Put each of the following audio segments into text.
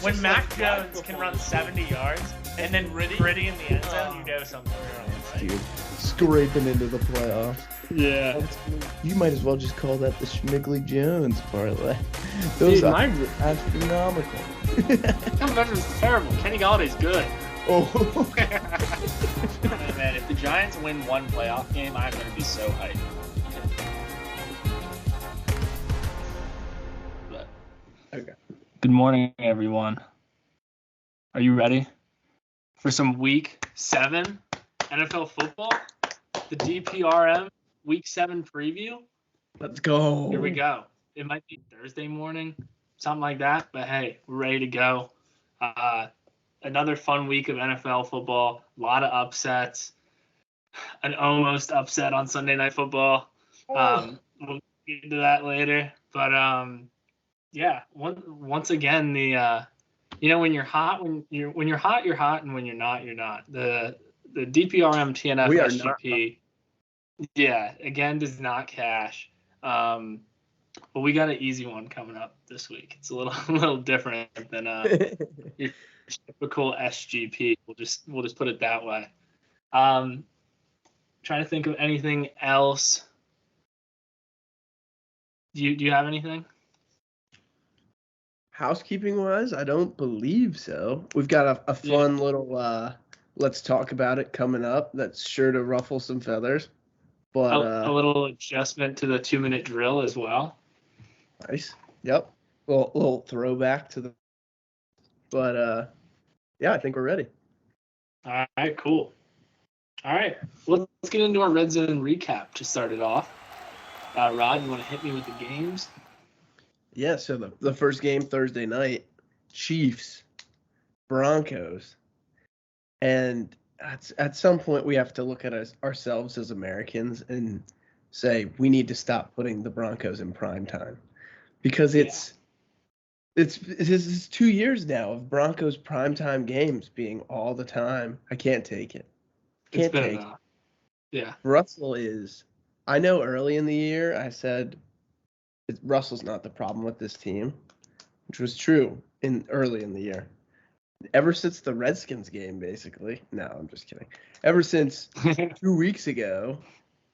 when Mac Jones can run 70 yards and then Gritty in the end zone, you know something's wrong. Right? Dude, scraping into the playoffs. Yeah. You might as well just call that the Schmigley Jones parlay. Those are astronomical. Come on, was terrible. Kenny Galladay's good. Oh. Man, if the Giants win one playoff game, I'm going to be so hyped. But, Okay. Good morning, everyone. Are you ready for some Week 7 NFL football? The DPRM Week 7 preview? Let's go. Here we go. It might be Thursday morning, something like that, but hey, we're ready to go. Another fun week of NFL football, a lot of upsets, an almost upset on Sunday Night Football. We'll get into that later, but yeah, once again, the when you're hot, when you're hot, you're hot, and when you're not, you're not. The DPRM TNF SGP, yeah, again does not cash. But we got an easy one coming up this week. It's a little different than your typical SGP. We'll just put it that way. Trying to think of anything else. Do you have anything? Housekeeping wise, I don't believe so. We've got a fun little let's talk about it coming up. That's sure to ruffle some feathers. But a little adjustment to the 2-minute drill as well. Nice. Yep. Little throwback to the. But yeah, I think we're ready. All right, cool. All right, let's get into our red zone recap to start it off. Rod, you want to hit me with the games? Yeah. So the first game Thursday night, Chiefs, Broncos, and at some point we have to look at ourselves as Americans and say we need to stop putting the Broncos in prime time. Because it's 2 years now of Broncos primetime games being all the time. I can't take it. Can't take it. Yeah. Russell is. I know early in the year I said Russell's not the problem with this team, which was true early in the year. Ever since the Redskins game, basically. No, I'm just kidding. Ever since 2 weeks ago,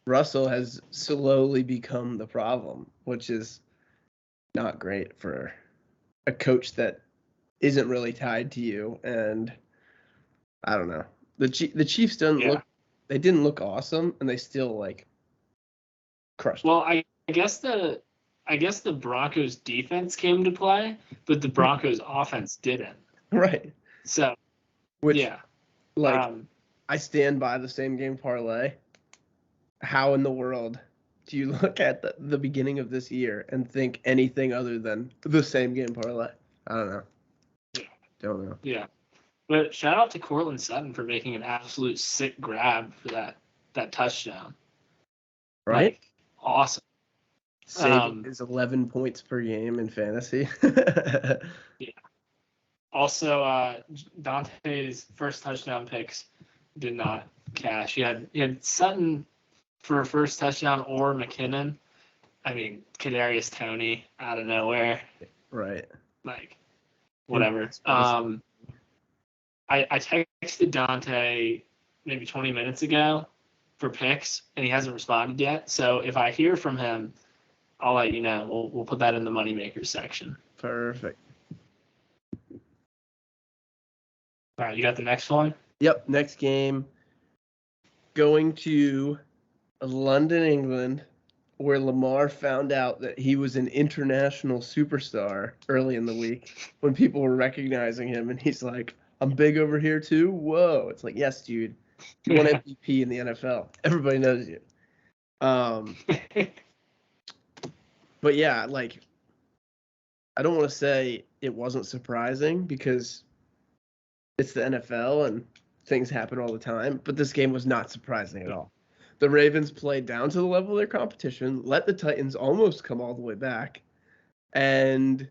Russell has slowly become the problem, which is not great for a coach that isn't really tied to you. And I don't know. The Chiefs didn't look awesome, and they still crushed. Well, I guess the Broncos defense came to play, but the Broncos offense didn't. Right. So, I stand by the same game parlay. How in the world do you look at the beginning of this year and think anything other than the same game parlay? I don't know. Don't know. Yeah. But shout out to Courtland Sutton for making an absolute sick grab for that touchdown. Right? Awesome. Saving his 11 points per game in fantasy. Yeah. Also, Dante's first touchdown picks did not cash. He had Sutton for a first touchdown or McKinnon. I mean, Kadarius Toney out of nowhere. Right. Whatever. I texted Dante maybe 20 minutes ago for picks, and he hasn't responded yet. So if I hear from him, I'll let you know. We'll put that in the Moneymakers section. Perfect. All right, you got the next one? Yep, next game. Going to London, England, where Lamar found out that he was an international superstar early in the week when people were recognizing him, and he's like, I'm big over here too? Whoa. It's like, yes, dude. You won MVP in the NFL. Everybody knows you. But yeah, I don't want to say it wasn't surprising because it's the NFL and things happen all the time, but this game was not surprising at all. The Ravens played down to the level of their competition, let the Titans almost come all the way back, and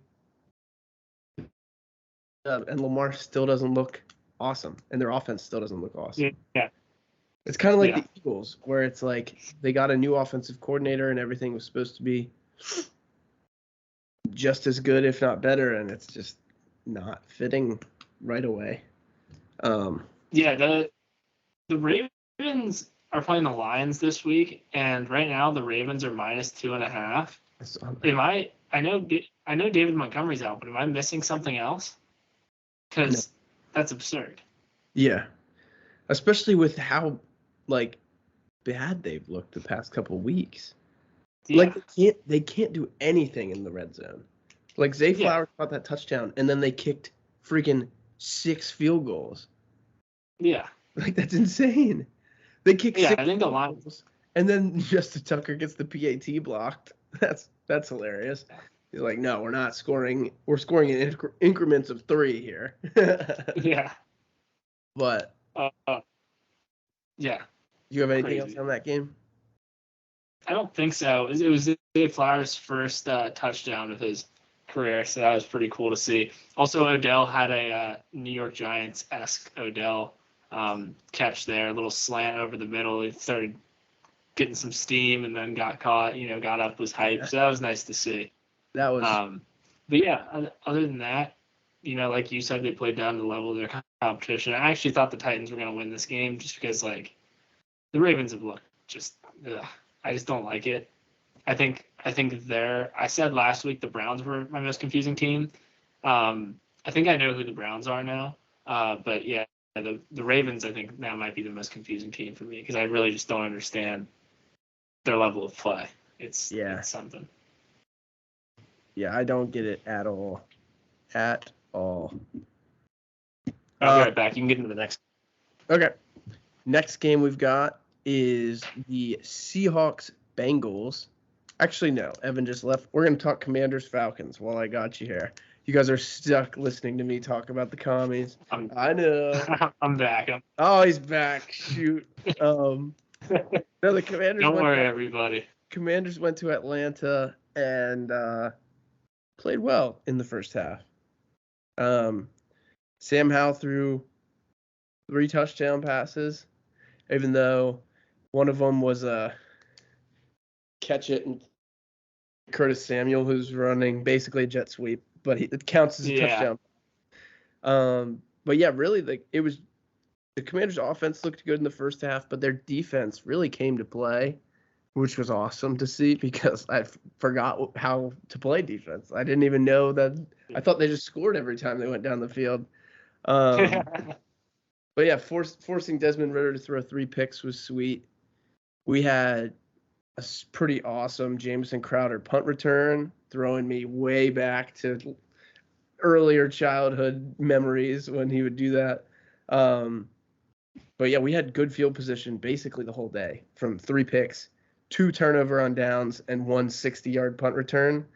Lamar still doesn't look awesome, and their offense still doesn't look awesome. Yeah. It's kind of like the Eagles, where it's like they got a new offensive coordinator and everything was supposed to be just as good, if not better, and it's just not fitting right away. Yeah, the Ravens are playing the Lions this week, and right now the Ravens are -2.5. I know David Montgomery's out, but am I missing something else? Because that's absurd. Yeah, especially with how bad they've looked the past couple weeks. Yeah. They can't do anything in the red zone. Zay Flowers caught that touchdown, and then they kicked freaking 6 field goals. Yeah. That's insane. They kicked 6 I think the field goals, and then Justin Tucker gets the PAT blocked. That's hilarious. He's like, no, we're not scoring. We're scoring in increments of 3 here. Yeah. But yeah. Do you have anything else on that game? I don't think so. It was Zay Flowers' first touchdown of his career, so that was pretty cool to see. Also, Odell had a New York Giants-esque Odell catch there, a little slant over the middle. He started getting some steam and then got caught, got up, was hyped. So that was nice to see. That was. But yeah, other than that, like you said, they played down to the level of their competition. I actually thought the Titans were going to win this game just because, the Ravens have looked just. I just don't like it. I think I said last week the Browns were my most confusing team. I think I know who the Browns are now. But yeah, the Ravens I think now might be the most confusing team for me because I really just don't understand their level of play. It's something. Yeah, I don't get it at all. At all. I'll be right back. You can get into the next. Okay. Next game we've got is the Seahawks Bengals. Actually, no. Evan just left. We're going to talk Commanders Falcons while I got you here. You guys are stuck listening to me talk about the commies. I know. I'm back. Oh, he's back. Shoot. No, the Commanders. Don't worry, everybody. Commanders went to Atlanta and played well in the first half. Sam Howell threw 3 touchdown passes, even though one of them was a catch it and Curtis Samuel, who's running basically a jet sweep, but it counts as a touchdown. But yeah, really, it was the Commanders' offense looked good in the first half, but their defense really came to play, which was awesome to see because I forgot how to play defense. I didn't even know that. I thought they just scored every time they went down the field. But yeah, forcing Desmond Ridder to throw 3 picks was sweet. We had a pretty awesome Jamison Crowder punt return, throwing me way back to earlier childhood memories when he would do that. But yeah, we had good field position basically the whole day, from 3 picks, 2 turnover on downs, and 1 60-yard punt return.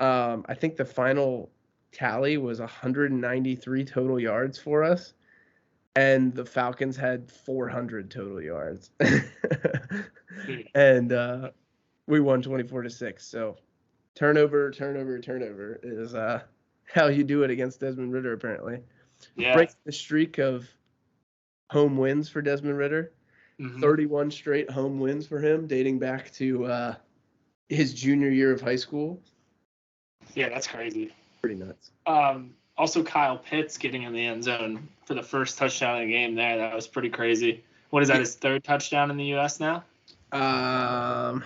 I think the final tally was 193 total yards for us. And the Falcons had 400 total yards. And we won 24-6. So turnover is how you do it against Desmond Ridder, apparently. Yeah. Breaks the streak of home wins for Desmond Ridder. Mm-hmm. 31 straight home wins for him, dating back to his junior year of high school. Yeah, that's crazy. Pretty nuts. Also, Kyle Pitts getting in the end zone for the first touchdown of the game there. That was pretty crazy. What is that, his 3rd touchdown in the U.S. now? Yeah,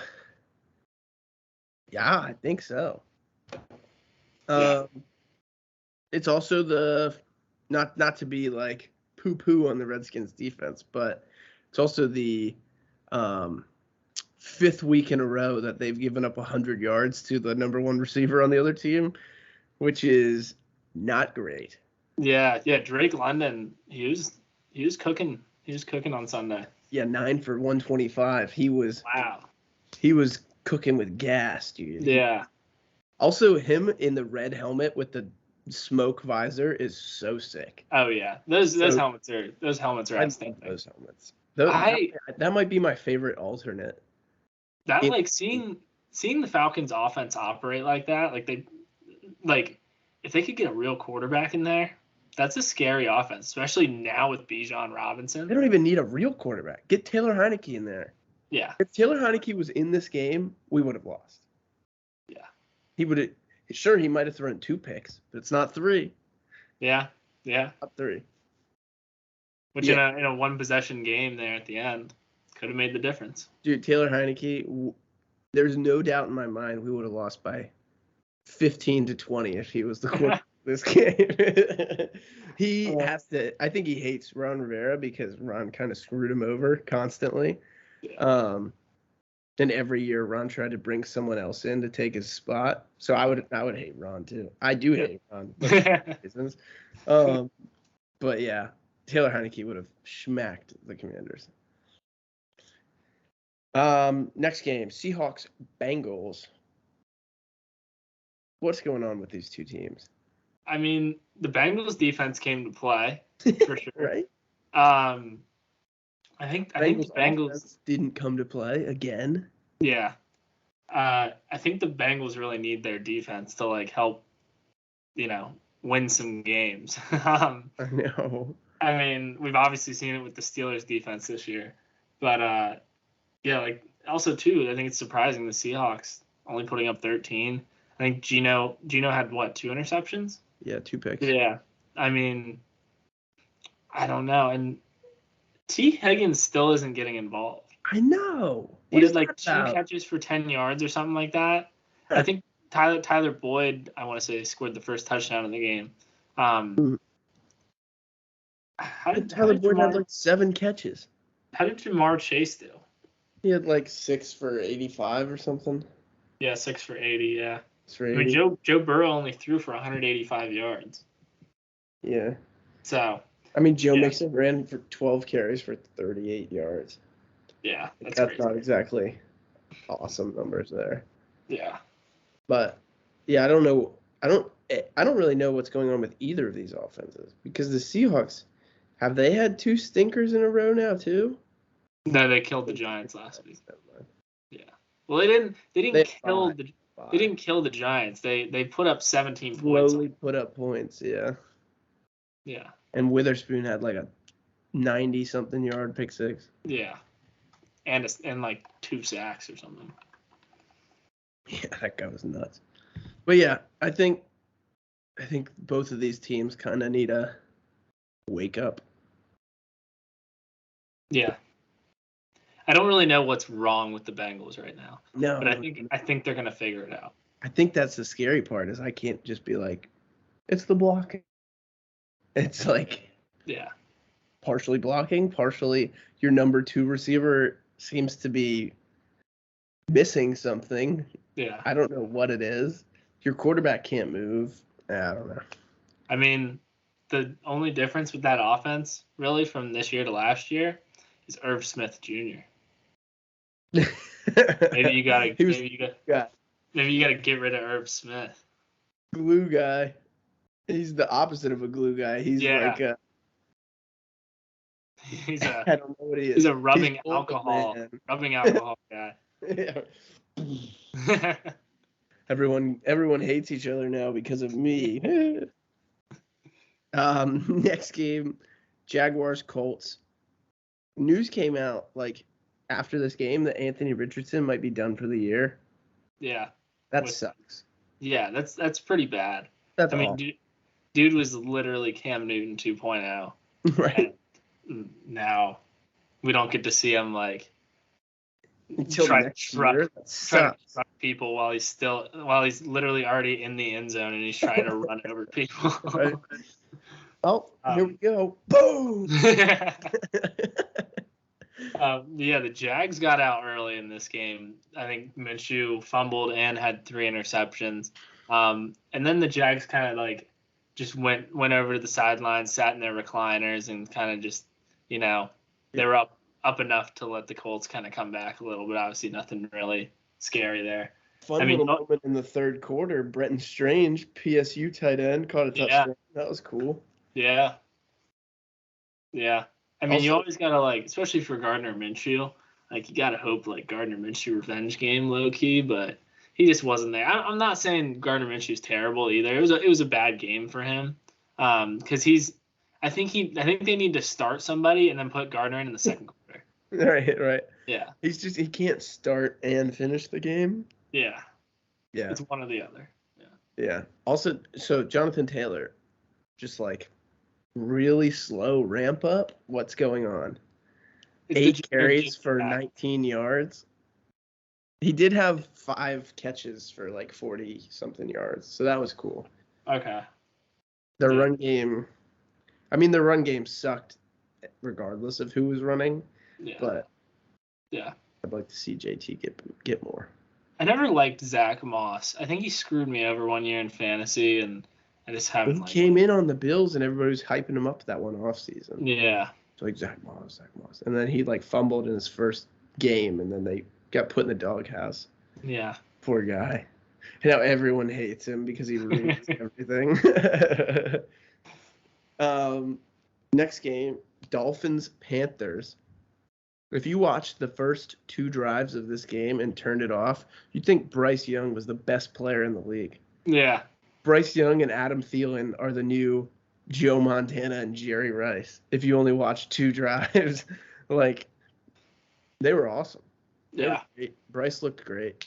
I think so. Yeah. It's also the not to be like poo-poo on the Redskins defense, but it's also the 5th week in a row that they've given up 100 yards to the number 1 receiver on the other team, which is not great. Yeah. Drake London, he was cooking. He was cooking on Sunday. Yeah, 9 for 125. He was cooking with gas, dude. Yeah. Also, him in the red helmet with the smoke visor is so sick. Oh yeah, those helmets are outstanding. Those helmets. That might be my favorite alternate. That seeing the Falcons offense operate like that, if they could get a real quarterback in there, that's a scary offense, especially now with Bijan Robinson. They don't even need a real quarterback. Get Taylor Heineke in there. Yeah. If Taylor Heineke was in this game, we would have lost. Yeah. He would have. Sure, he might have thrown 2 picks, but it's not 3. Yeah. Top 3. Which in a one possession game there at the end could have made the difference. Dude, Taylor Heineke, there's no doubt in my mind we would have lost by 15-20 if he was the quarterback of this game. He has to. I think he hates Ron Rivera because Ron kind of screwed him over constantly. Yeah. And every year Ron tried to bring someone else in to take his spot. So I would hate Ron too. I do hate Ron. Reasons. But yeah, Taylor Heineke would have smacked the Commanders. Next game, Seahawks Bengals. What's going on with these two teams? I mean, the Bengals defense came to play for sure. Right? I think the Bengals didn't come to play again. Yeah. I think the Bengals really need their defense to like help, win some games. I know. I mean, we've obviously seen it with the Steelers defense this year, but also too, I think it's surprising the Seahawks only putting up 13. I think Gino had 2 interceptions? Yeah, 2 picks. Yeah. I mean, I don't know. And T. Higgins still isn't getting involved. I know. He had 2 catches for 10 yards or something like that. I think Tyler Boyd, I want to say, scored the first touchdown in the game. How did Tyler Boyd had 7 catches? How did Jamar Chase do? He had 6 for 85 or something. Yeah, 6 for 80. Yeah. 6 for 80. I mean, Joe Burrow only threw for 185 yards. Yeah. So. I mean, Joe Mixon ran for 12 carries for 38 yards. Yeah, that's not exactly awesome numbers there. Yeah. But yeah, I don't know. I don't really know what's going on with either of these offenses because the Seahawks, have they had 2 stinkers in a row now too? No, they killed the Giants last week. Yeah. Well, they didn't kill the Giants. They put up 17 points. Slowly put up points, yeah. Yeah. And Witherspoon had a 90-something yard pick 6. Yeah. And 2 sacks or something. Yeah, that guy was nuts. But yeah, I think both of these teams kind of need a wake up. Yeah. I don't really know what's wrong with the Bengals right now. No. But I think they're gonna figure it out. I think that's the scary part is I can't just be it's the blocking. It's partially blocking, partially your number 2 receiver seems to be missing something. Yeah. I don't know what it is. Your quarterback can't move. I don't know. I mean, the only difference with that offense, really, from this year to last year, is Irv Smith Jr. Maybe you gotta get rid of Irv Smith. Glue guy. He's the opposite of a glue guy. He's I don't know what he is. He's a rubbing alcohol guy. Yeah. Everyone hates each other now because of me. Next game, Jaguars Colts. News came out after this game that Anthony Richardson might be done for the year. Yeah. That sucks. Yeah, that's pretty bad. That's awful. Dude was literally Cam Newton 2.0. Right. And now we don't get to see him until try next to year. truck people while he's literally already in the end zone and he's trying to run over people. Right. Oh, here we go. Boom! The Jags got out early in this game. I think Minshew fumbled and had 3 interceptions. And then the Jags kind of just went over to the sidelines, sat in their recliners, and kind of just, they were up enough to let the Colts kind of come back a little, but obviously nothing really scary there. Little moment in the third quarter. Brenton Strange, PSU tight end, caught a touchdown. That was cool. Yeah. Yeah. I mean, you always got to, especially for Gardner Minshew, you got to hope, Gardner Minshew revenge game low-key, but he just wasn't there. I'm not saying Gardner Minshew's terrible either. It was a bad game for him because I think they need to start somebody and then put Gardner in the second quarter. Right. Yeah. He can't start and finish the game. Yeah. Yeah. It's one or the other. Yeah. Yeah. Also, so Jonathan Taylor, just like really slow ramp up. What's going on? It's 8 carries just for that. 19 yards. He did have 5 catches for like 40 something yards, so that was cool. Okay. The Yeah. run game, I mean, the run game sucked regardless of who was running, Yeah. but yeah, I'd like to see JT get more. I never liked Zach Moss. I think he screwed me over one year in fantasy, and I just haven't. He liked came him. in on the Bills, and everybody was hyping him up that one off season. Yeah. It's like Zach Moss, and then he like fumbled in his first game, and then they got put in the doghouse. Yeah. Poor guy. And now everyone hates him because he ruins everything. Next game, Dolphins-Panthers. If you watched the first 2 drives of this game and turned it off, you'd think Bryce Young was the best player in the league. Yeah. Bryce Young and Adam Thielen are the new Joe Montana and Jerry Rice. If you only watch 2 drives, like, they were awesome. They were Yeah. great. Bryce looked great.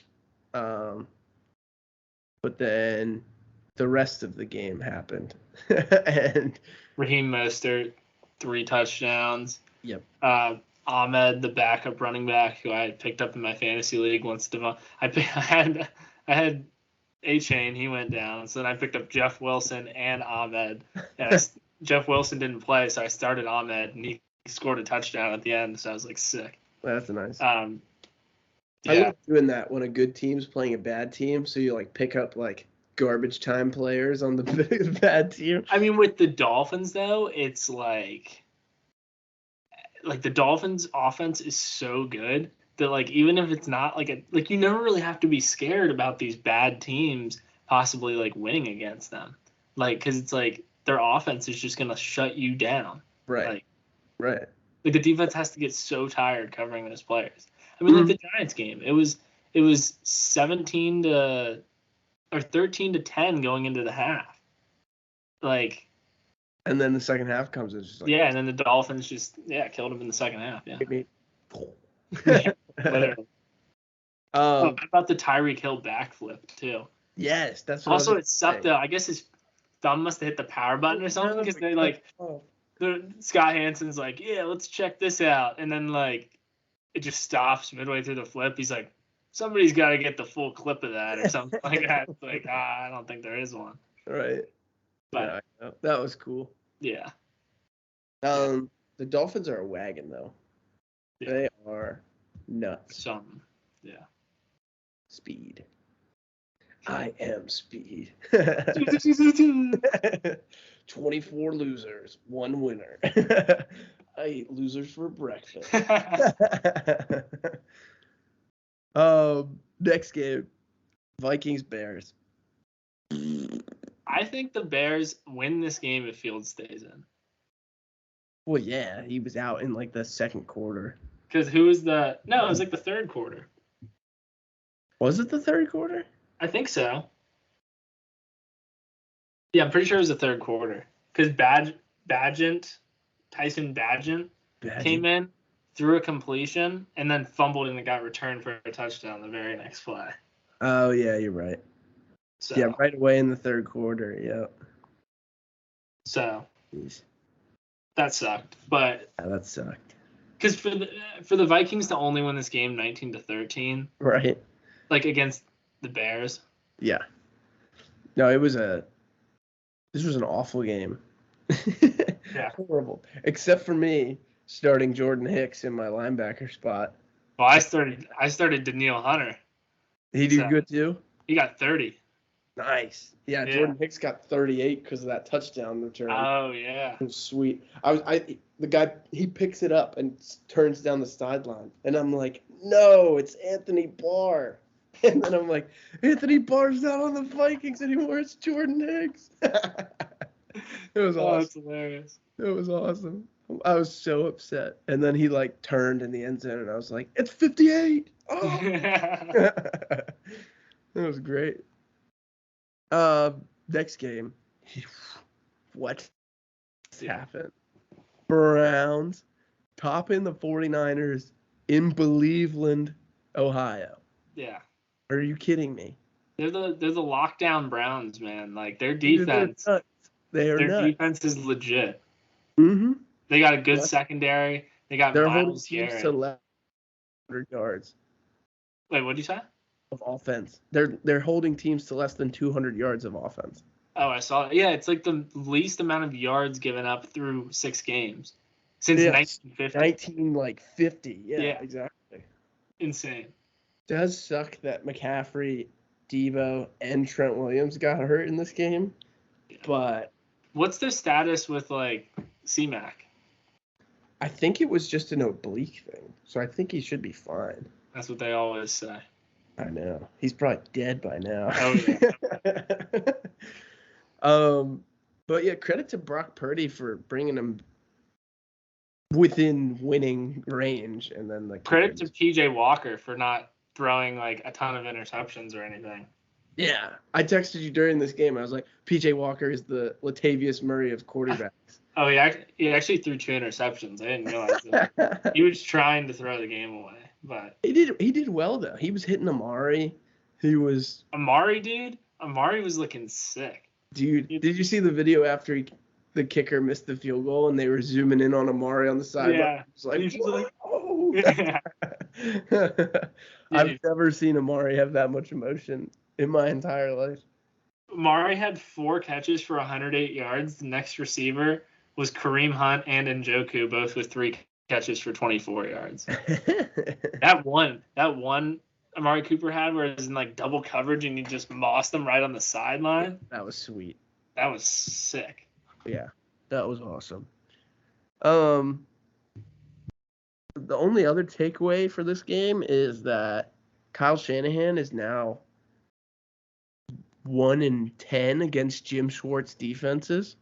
But then the rest of the game happened. And Raheem Mostert, 3 touchdowns. Yep. Ahmed, the backup running back, who I had picked up in my fantasy league once. I had A-Chain, he went down. So then I picked up Jeff Wilson and Ahmed. And Jeff Wilson didn't play, so I started Ahmed, and he scored a touchdown at the end. So I was like, sick. That's nice. Yeah. I love doing that when a good team's playing a bad team. So you like pick up like garbage time players on the bad team. I mean, with the Dolphins though, it's like the Dolphins offense is so good that like even if it's not like you never really have to be scared about these bad teams possibly like winning against them, like because it's like their offense is just gonna shut you down. Right. Right. Like the defense has to get so tired covering those players. I mean, like the Giants game, it was 13 to 10 going into the half. Like, and then the second half comes, it's just like, yeah, and then the Dolphins just killed them in the second half. Yeah. Literally. How about the Tyreek Hill backflip too? Yes, that's what also it sucked though. I guess his thumb must have hit the power button or something because they like Scott Hansen's like, yeah, let's check this out, and then like it just stops midway through the flip. He's like, somebody's got to get the full clip of that or something like that. It's like, I don't think there is one. Right. But yeah, that was cool. Yeah. The Dolphins are a wagon though. Yeah. They are nuts. Yeah. Speed. I am speed. 24 losers, 1 winner. I eat losers for breakfast. Next game, Vikings-Bears. I think the Bears win this game if Fields stays in. Well, yeah, he was out in like the second quarter. Because who was it was like the third quarter. Was it the third quarter? I think so. Yeah, I'm pretty sure it was the third quarter. Because Tyson Badgett came in, threw a completion, and then fumbled and it got returned for a touchdown the very next play. Oh, yeah, you're right. So, yeah, right away in the third quarter, yeah. So, that sucked. But yeah, that sucked. Because for the Vikings to only win this game 19-13, right? Like against the Bears. Yeah. No, this was an awful game. Yeah. Horrible. Except for me starting Jordan Hicks in my linebacker spot. Well, I started Danielle Hunter. He did good too? He got 30. Nice. Yeah, Jordan Hicks got 38 because of that touchdown return. Oh yeah. It was sweet. The guy, he picks it up and turns down the sideline, and I'm like, no, it's Anthony Barr. And then I'm like, Anthony Barr's not on the Vikings anymore. It's Jordan Hicks. It was awesome. That's hilarious. It was awesome. I was so upset. And then he like turned in the end zone, and I was like, it's 58. Oh. It was great. Next game. What happened? Browns topping the 49ers in Cleveland, Ohio. Yeah. Are you kidding me? They're the lockdown Browns, man. Like their defense. They are Their nuts. defense is legit. Mm-hmm. They got a good What? secondary. They got They're holding Miles teams Garrett. to less than 200 yards Wait, what did you say? of offense. They're holding teams to less than 200 yards of offense. Oh, I saw it. Yeah, it's like the least amount of yards given up through 6 games since Yes. 1950. 1950. Yeah, Yeah. exactly. Insane. Does suck that McCaffrey, Devo, and Trent Williams got hurt in this game, but What's their status with like C-Mac? I think it was just an oblique thing, so I think he should be fine. That's what they always say. I know. He's probably dead by now. Oh yeah. But yeah, credit to Brock Purdy for bringing him within winning range, and then like Credit to PJ Walker for not throwing like a ton of interceptions or anything. Yeah, I texted you during this game. I was like, PJ Walker is the Latavius Murray of quarterbacks. Oh, he actually threw 2 interceptions. I didn't realize that. He was trying to throw the game away, but He did well though. He was hitting Amari. He was Amari was looking sick. Dude, did you see the video after the kicker missed the field goal and they were zooming in on Amari on the sideline? Yeah. It's like, He's just like, whoa. Yeah. I've never seen Amari have that much emotion in my entire life. Amari had 4 catches for 108 yards. The next receiver was Kareem Hunt and Njoku, both with 3 catches for 24 yards. That one Amari Cooper had where it was in like double coverage and you just mossed them right on the sideline. That was sweet. That was sick. Yeah, that was awesome. The only other takeaway for this game is that Kyle Shanahan is now 1-10 against Jim Schwartz defenses,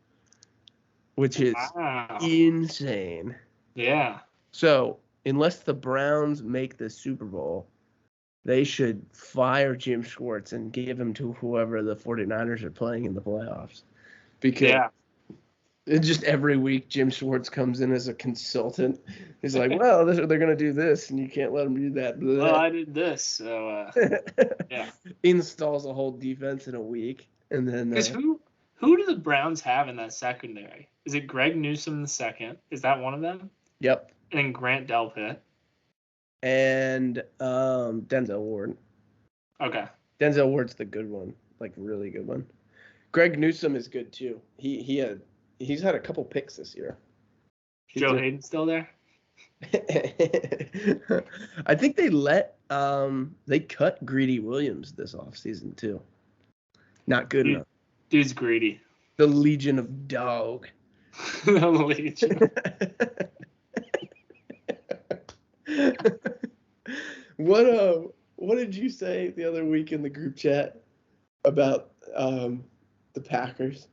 which is insane. Yeah. So, unless the Browns make the Super Bowl, they should fire Jim Schwartz and give him to whoever the 49ers are playing in the playoffs. Because just every week, Jim Schwartz comes in as a consultant. He's like, well, they're going to do this, and you can't let them do that. Well, I did this, so, yeah. Installs a whole defense in a week. And then Because who do the Browns have in that secondary? Is it Greg Newsome II? Is that one of them? Yep. And Grant Delpit. And Denzel Ward. Okay. Denzel Ward's the good one, like really good one. Greg Newsome is good too. He's had a couple picks this year. Joe Hayden still there? I think they cut Greedy Williams this offseason too. Not good enough. Dude's greedy. The Legion of Dog. The Legion. What did you say the other week in the group chat about the Packers?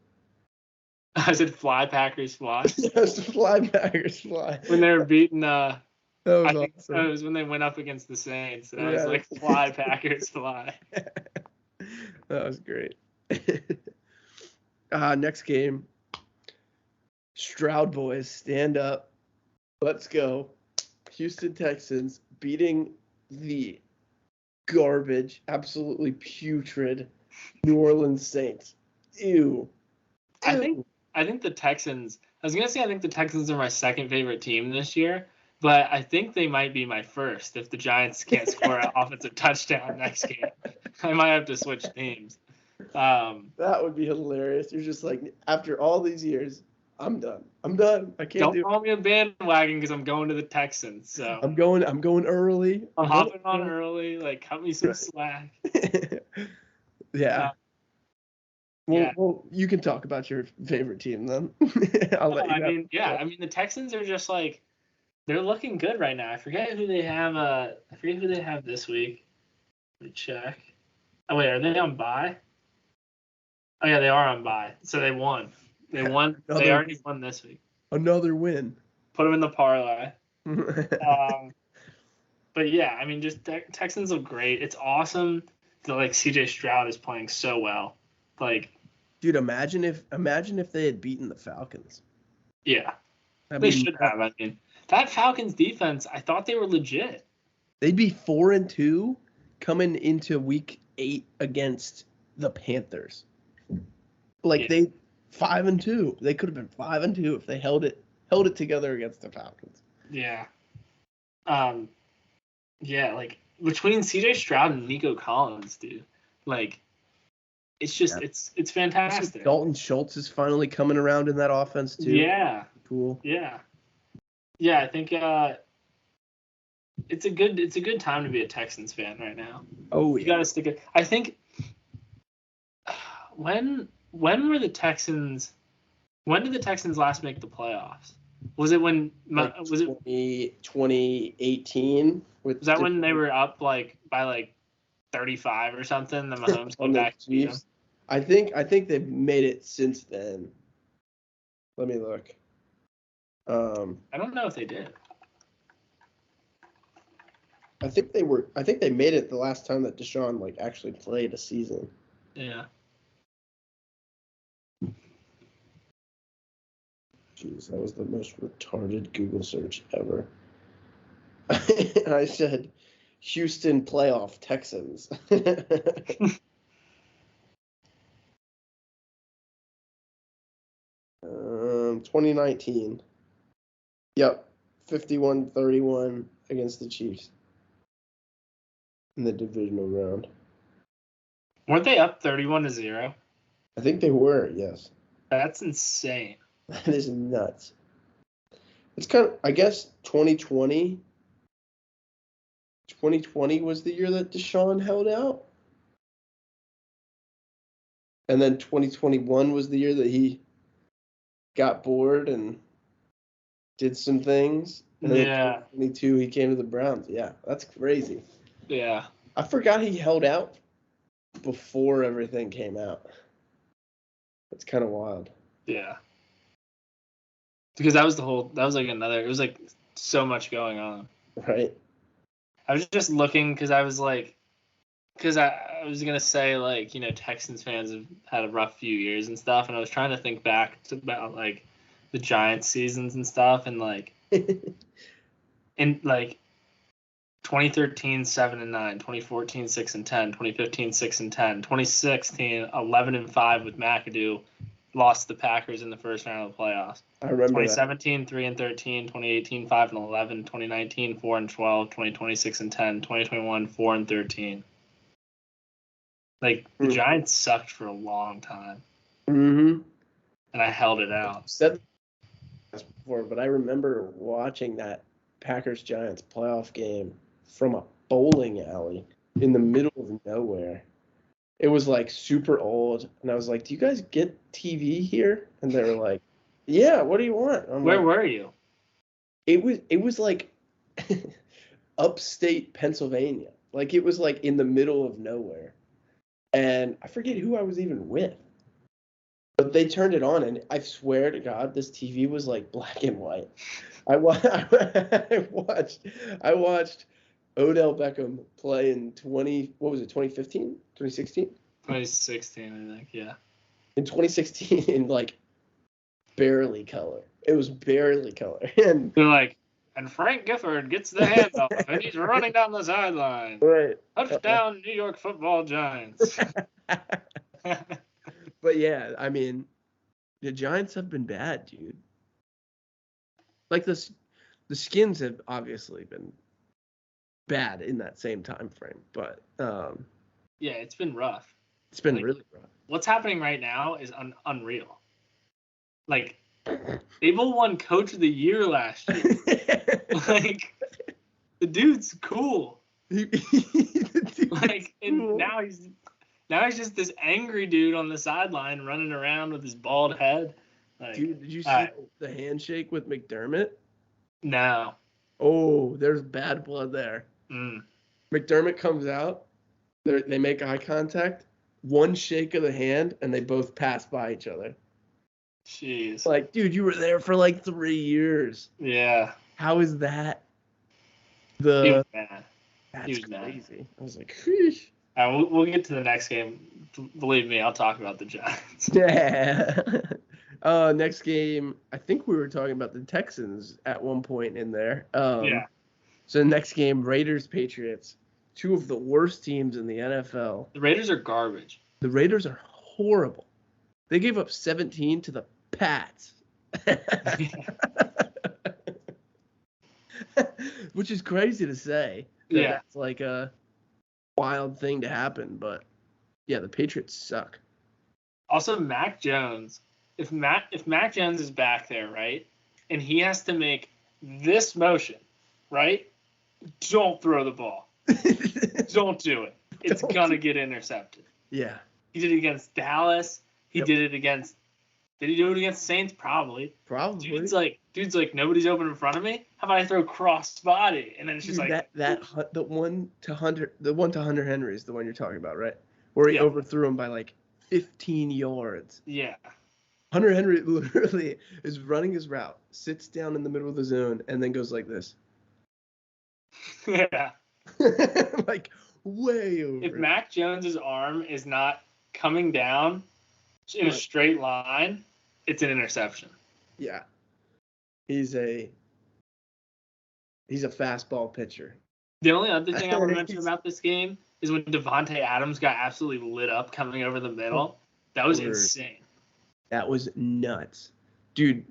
I said fly Packers fly. Yes, fly Packers fly. When they were beating that was I think awesome. it was when they went up against the Saints. And I was Yeah. like, fly Packers fly. That was great. Next game. Stroud boys, stand up. Let's go. Houston Texans beating the garbage, absolutely putrid New Orleans Saints. Ew. I think the Texans. I was gonna say I think the Texans are my second favorite team this year, but I think they might be my first if the Giants can't score an offensive touchdown next game. I might have to switch teams. That would be hilarious. You're just like, after all these years, I'm done. I can't do it. Don't call me a bandwagon because I'm going to the Texans. So I'm going early. I'm hopping on early. Like, cut me some slack. Yeah. Well, you can talk about your favorite team then. I'll let you know. I mean, the Texans are just like, they're looking good right now. I forget who they have this week. Let me check. Oh wait, are they on bye? Oh yeah, they are on bye. So they won. They won. They already won this week. Another win. Put them in the parlay. But yeah, I mean, just Texans look great. It's awesome that like CJ Stroud is playing so well. Like, dude, imagine if they had beaten the Falcons. Yeah, they should have. I mean, that Falcons defense, I thought they were legit. They'd be 4-2 coming into week 8 against the Panthers. Like 5-2. They could have been 5-2 if they held it together against the Falcons. Yeah. Yeah, like between CJ Stroud and Nico Collins, dude. Like it's just it's fantastic. Dalton Schultz is finally coming around in that offense too. Yeah. Cool. Yeah. Yeah, I think it's a good time to be a Texans fan right now. Oh, You got to stick it. I think when were the Texans? When did the Texans last make the playoffs? Was it when? Was it 2018? Was that when they were up like by 35 or something? Then Mahomes came back to beat them? I think they've made it since then. Let me look. I don't know if they did. I think they made it the last time that Deshaun actually played a season. Yeah. Jeez, that was the most retarded Google search ever. I said Houston playoff Texans. 2019. Yep. 51-31 against the Chiefs in the divisional round. Weren't they up 31-0? I think they were, yes. That's insane. That is nuts. It's kind of, I guess, 2020. 2020 was the year that Deshaun held out. And then 2021 was the year that he got bored and did some things. And then 2022 he came to the Browns. Yeah, that's crazy. Yeah. I forgot he held out before everything came out. That's kind of wild. Yeah. Because that was it was so much going on. Right. I was just looking because I was going to say Texans fans have had a rough few years and stuff, and I was trying to think back about the Giants seasons and stuff, and in 2013 7-9, 2014 6-10, 2015 6-10, 2016 11-5 with McAdoo. Lost the Packers in the first round of the playoffs. I remember 2017, 3-13, 2018, 5-11, 2019, 4-12, 2020, 6-10, 2021, 4-13. The Giants sucked for a long time. Mm-hmm. And I held it out. I've said this before, but I remember watching that Packers-Giants playoff game from a bowling alley in the middle of nowhere. It was super old, and I was like, "Do you guys get TV here?" And they were like, "Yeah, what do you want?" Where were you? It was upstate Pennsylvania. It was in the middle of nowhere. And I forget who I was even with. But they turned it on, and I swear to God, this TV was black and white. I watched Odell Beckham play in 2015? 2016? 2016, I think, yeah. In 2016, in barely color. It was barely color. And they're and Frank Gifford gets the handoff, and he's running down the sideline. Right. Touchdown, New York Football Giants. But yeah, I mean, the Giants have been bad, dude. The Skins have obviously been bad in that same time frame, but yeah, it's been rough. It's been really rough. What's happening right now is unreal. Abel won Coach of the Year last year. The dude's cool. And cool. Now he's just this angry dude on the sideline running around with his bald head. Dude, did you see the handshake with McDermott? No. Oh, there's bad blood there. McDermott comes out. They make eye contact. One shake of the hand, and they both pass by each other. Jeez. Dude, you were there for 3 years. Yeah. How is that? He was mad. That's he was crazy. Mad. I was like, sheesh. We'll get to the next game. Believe me, I'll talk about the Giants. Yeah. Next game, I think we were talking about the Texans at one point in there. Yeah. So next game, Raiders-Patriots, two of the worst teams in the NFL. The Raiders are garbage. The Raiders are horrible. They gave up 17 to the Pats. Which is crazy to say. That's like a wild thing to happen, but yeah, the Patriots suck. Also, Mac Jones. If Mac Jones is back there, right, and he has to make this motion, right? Don't throw the ball. Don't do it. It's gonna get intercepted. Yeah. He did it against Dallas. He did it against. Did he do it against Saints? Probably. Dude's like, nobody's open in front of me. How about I throw cross body? And then it's just like the one to Hunter Henry is the one you're talking about, right? Where he overthrew him by like 15 yards. Yeah. Hunter Henry literally is running his route, sits down in the middle of the zone, and then goes like this. Yeah. Like way over. If Mac Jones's arm is not coming down in a straight line, it's an interception. Yeah. He's a fastball pitcher. The only other thing I want to mention about this game is when Devontae Adams got absolutely lit up coming over the middle. That was insane. That was nuts. Dude,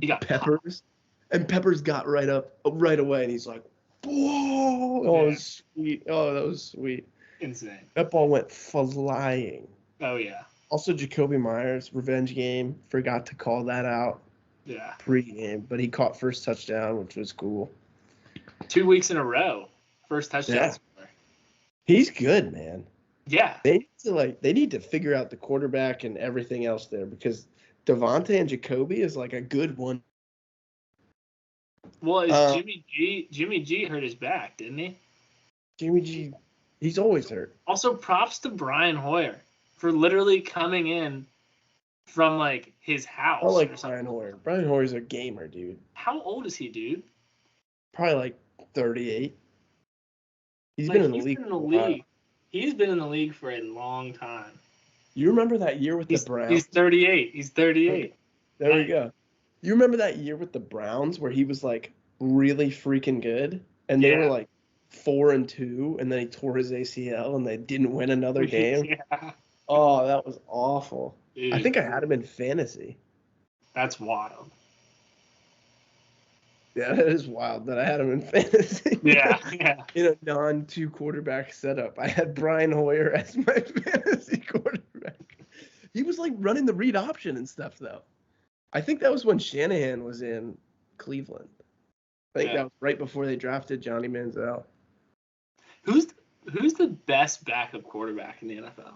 he got Peppers. Popped. And Peppers got right away, and he's like, whoa. Oh, yeah. Sweet. Oh, that was sweet. Insane. That ball went flying. Oh, yeah. Also, Jacoby Myers, revenge game, forgot to call that out. Yeah. Pre-game, but he caught first touchdown, which was cool. 2 weeks in a row, first touchdown score. He's good, man. Yeah. They need to figure out the quarterback and everything else there, because Devontae and Jacoby is like a good one. Well, Jimmy G hurt his back, didn't he? Jimmy G, he's always hurt. Also, props to Brian Hoyer for literally coming in from like his house. I like Brian Hoyer. Brian Hoyer's a gamer, dude. How old is he, dude? Probably like 38. He's been in the league. He's been in the league for a long time. You remember that year with the Browns? He's 38. There we go. You remember that year with the Browns where he was like really freaking good, and they were like 4-2, and then he tore his ACL, and they didn't win another game. Yeah. Oh, that was awful. Dude. I think I had him in fantasy. That's wild. Yeah, that is wild that I had him in fantasy. Yeah. In a non-2 quarterback setup, I had Brian Hoyer as my fantasy quarterback. He was like running the read option and stuff, though. I think that was when Shanahan was in Cleveland. I think that was right before they drafted Johnny Manziel. Who's the best backup quarterback in the NFL?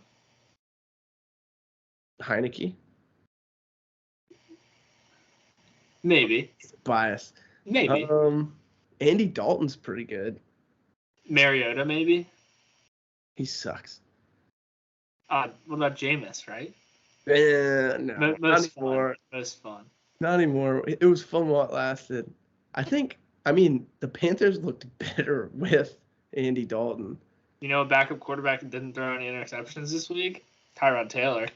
Heineke. Maybe. Bias. Maybe. Andy Dalton's pretty good. Mariota, maybe. He sucks. What about Jameis, right? No, most fun. Not anymore. It was fun while it lasted. I mean, the Panthers looked better with Andy Dalton. You know, a backup quarterback that didn't throw any interceptions this week? Tyrod Taylor.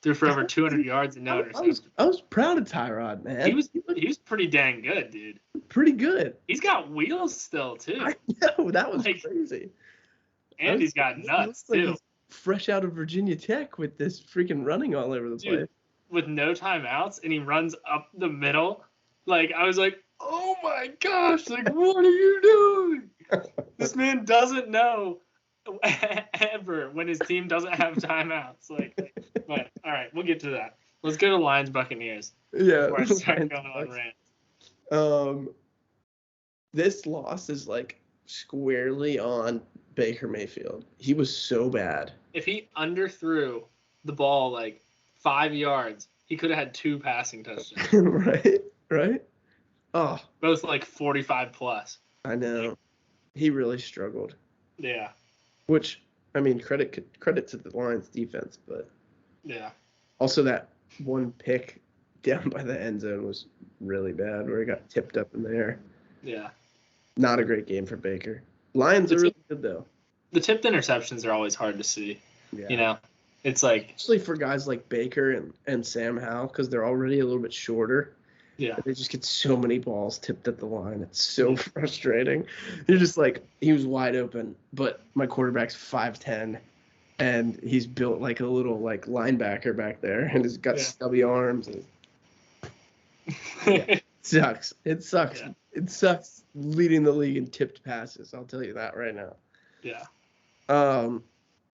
Threw for over 200 yards and no interceptions. I was proud of Tyrod, man. He was pretty dang good, dude. Pretty good. He's got wheels still, too. I know, that was crazy. And he's got nuts, too. Like fresh out of Virginia Tech with this freaking running all over the place. With no timeouts, and he runs up the middle. Like, I was like, oh my gosh, like, what are you doing? This man doesn't know ever when his team doesn't have timeouts. Like, but all right, we'll get to that. Let's go to Lions Buccaneers. Yeah. Before I start going on rant. This loss is like squarely on Baker Mayfield. He was so bad. If he underthrew the ball like 5 yards, he could have had 2 passing touchdowns. Right? Oh. Both like 45 plus. I know. He really struggled. Yeah. Which, I mean, credit to the Lions defense, but yeah. Also that one pick down by the end zone was really bad where he got tipped up in the air. Yeah. Not a great game for Baker. Lions are really good, though. The tipped interceptions are always hard to see. Yeah. You know? It's like... Especially for guys like Baker and Sam Howell, because they're already a little bit shorter. Yeah. They just get so many balls tipped at the line. It's so frustrating. You're just like, he was wide open, but my quarterback's 5'10", and he's built like a little like linebacker back there, and he's got stubby arms. And it sucks. It sucks. Yeah. It sucks leading the league in tipped passes. I'll tell you that right now. Yeah.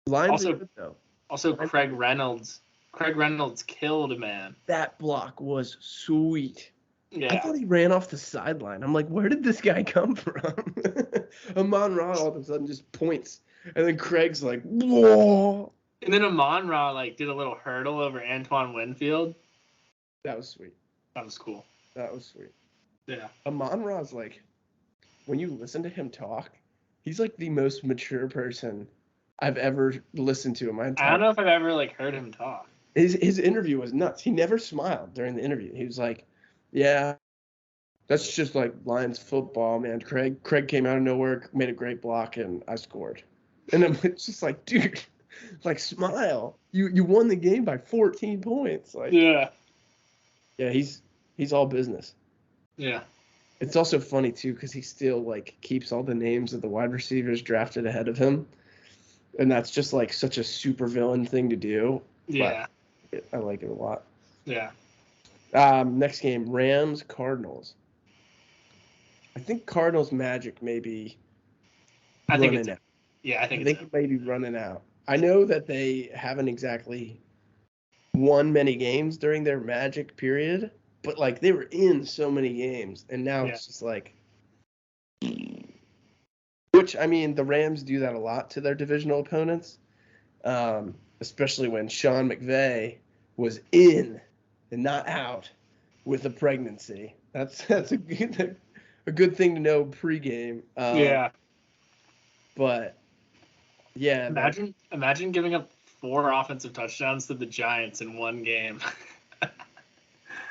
Lions Also- are good, though. Also, Craig Reynolds. Craig Reynolds killed a man. That block was sweet. I Yeah. thought he ran off the sideline. I'm like, where did this guy come from? Amon-Ra all of a sudden just points, and then Craig's like, whoa. And then Amon-Ra like did a little hurdle over Antoine Winfield. That was sweet. That was cool. That was sweet. Yeah. Amon-Ra's like, when you listen to him talk, he's like the most mature person I've ever listened to in my entire I don't know if I've ever like heard him talk. His interview was nuts. He never smiled during the interview. He was like, yeah, that's just like Lions football, man. Craig came out of nowhere, made a great block, and I scored. And I'm just like, dude, like smile. You won the game by 14 points. Like, Yeah. yeah, he's all business. Yeah. It's also funny too because he still like keeps all the names of the wide receivers drafted ahead of him, and that's just like such a super villain thing to do. Yeah. But I like it a lot. Yeah. Next game, Rams Cardinals. I think Cardinals Magic may be I think running it's out. yeah, I think I think it may be running out. I know that they haven't exactly won many games during their Magic period, but like they were in so many games, and now it's just like, which I mean, the Rams do that a lot to their divisional opponents, especially when Sean McVay was in and not out with a pregnancy. That's a good thing to know pregame. yeah. But yeah, Imagine giving up 4 offensive touchdowns to the Giants in one game.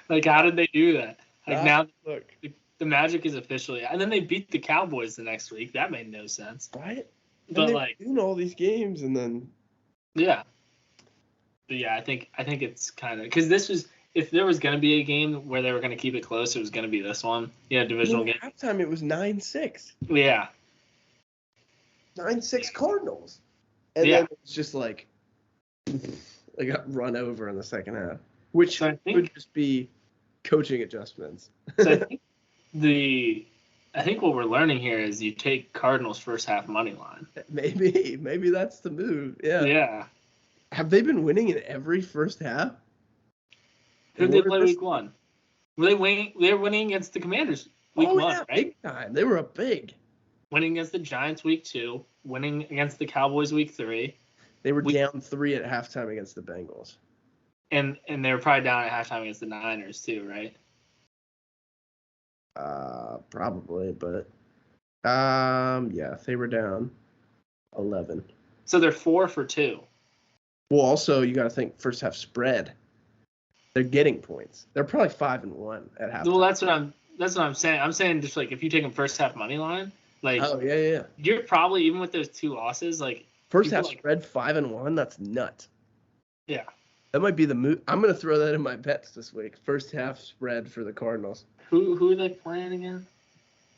Like, how did they do that? Like now, look, the Magic is officially, and then they beat the Cowboys the next week. That made no sense. right? But and like, doing all these games, and then yeah. But yeah, I think it's kind of because this was if there was going to be a game where they were going to keep it close, it was going to be this one. Yeah, divisional game. At halftime it was 9-6. Yeah. 9-6 Cardinals. And then it was just like they got run over in the second half, which would just be coaching adjustments. So I think what we're learning here is you take Cardinals first half money line. Maybe that's the move. Yeah. Yeah. Have they been winning in every first half? Who did they play week 1? They were winning against the Commanders week 1, right? Big time. They were up big. Winning against the Giants week 2, winning against the Cowboys week 3. They were down 3 at halftime against the Bengals. And they were probably down at halftime against the Niners too, right? Probably, but yeah, they were down 11. So they're 4 for 2. Well, also you got to think first half spread. They're getting points. They're probably 5-1 at halftime. Well, that's what I'm saying. I'm saying just like if you take them first half money line, like yeah. you're probably even with those 2 losses, like first half spread 5-1. That's nuts. Yeah. That might be the move. I'm gonna throw that in my bets this week. First half spread for the Cardinals. Who are they playing again?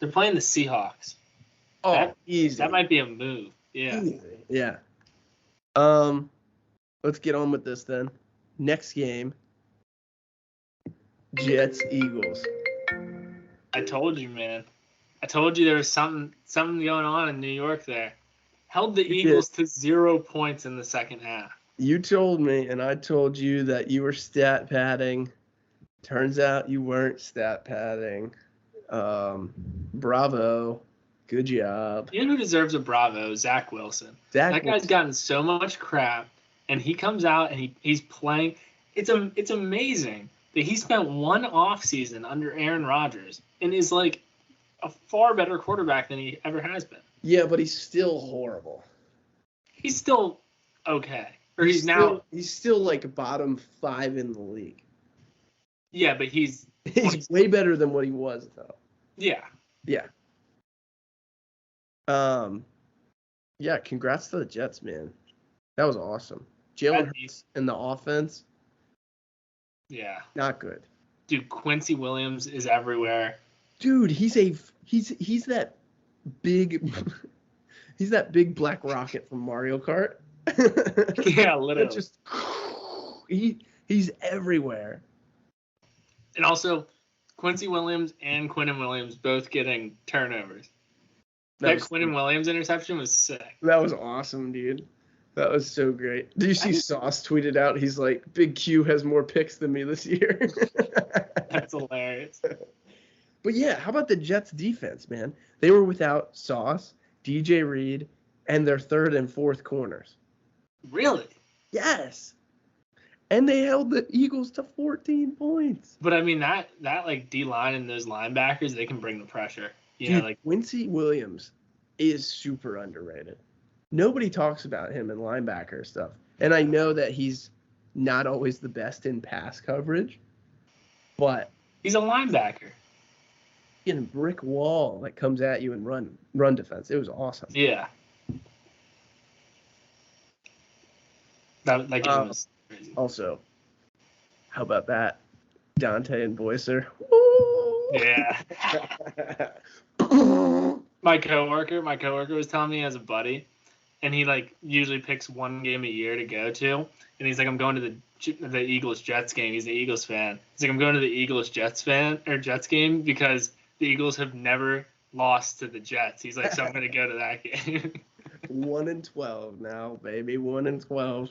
They're playing the Seahawks. Easy. That might be a move. Yeah. Easy. Yeah. Let's get on with this then. Next game. Jets Eagles. I told you, man. I told you there was something going on in New York there. Held the Eagles to 0 points in the second half. You told me, and I told you that you were stat padding. Turns out you weren't stat padding. Bravo. Good job. You know who deserves a bravo? Zach Wilson. That guy's gotten so much crap, and he comes out and he's playing. It's amazing that he spent one offseason under Aaron Rodgers and is like a far better quarterback than he ever has been. Yeah, but he's still horrible. He's still okay. Or he's still like bottom 5 in the league. Yeah, but he's way better than what he was though. Yeah. Yeah. Yeah, congrats to the Jets, man. That was awesome. Jalen Hurts in the offense. Yeah. Not good. Dude, Quincy Williams is everywhere. Dude, he's that big he's that big black rocket from Mario Kart. Yeah, literally. Just he's everywhere. And also, Quincy Williams and Quinnen Williams both getting turnovers. That Quinnen Williams interception was sick. That was awesome, dude. That was so great. Did you see Sauce tweeted out? He's like, Big Q has more picks than me this year. That's hilarious. But yeah, how about the Jets defense, man? They were without Sauce, DJ Reed, and their third and fourth corners. Really? Yes. And they held the Eagles to 14 points. But I mean that like D-line and those linebackers, they can bring the pressure. Dude, like Quincy Williams is super underrated. Nobody talks about him in linebacker stuff. And I know that he's not always the best in pass coverage, but he's a linebacker. In a brick wall that comes at you and run defense. It was awesome. Yeah. That game was crazy. Also, how about that? Dante and Boycer. Yeah. My coworker was telling me he has a buddy, and he like usually picks one game a year to go to, and he's like, I'm going to the Eagles Jets game. He's an Eagles fan. He's like, I'm going to the Eagles Jets game because the Eagles have never lost to the Jets. He's like, so I'm going to go to that game. 1-12 now, baby. 1-12.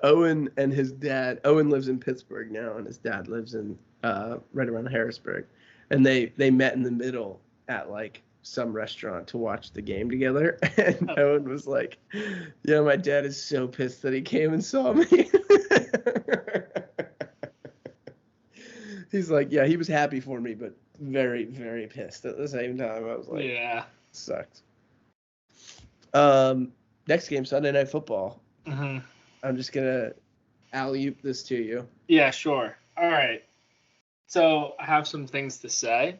Owen and his dad. Owen lives in Pittsburgh now, and his dad lives in right around Harrisburg. And they met in the middle at like some restaurant to watch the game together. And Owen was like, "Yeah, my dad is so pissed that he came and saw me." He's like, "Yeah, he was happy for me, but very, very pissed at the same time." I was like, "Yeah, sucks." Next game, Sunday Night Football. Mm-hmm. I'm just gonna alley-oop this to you. Yeah, sure. All right. So I have some things to say.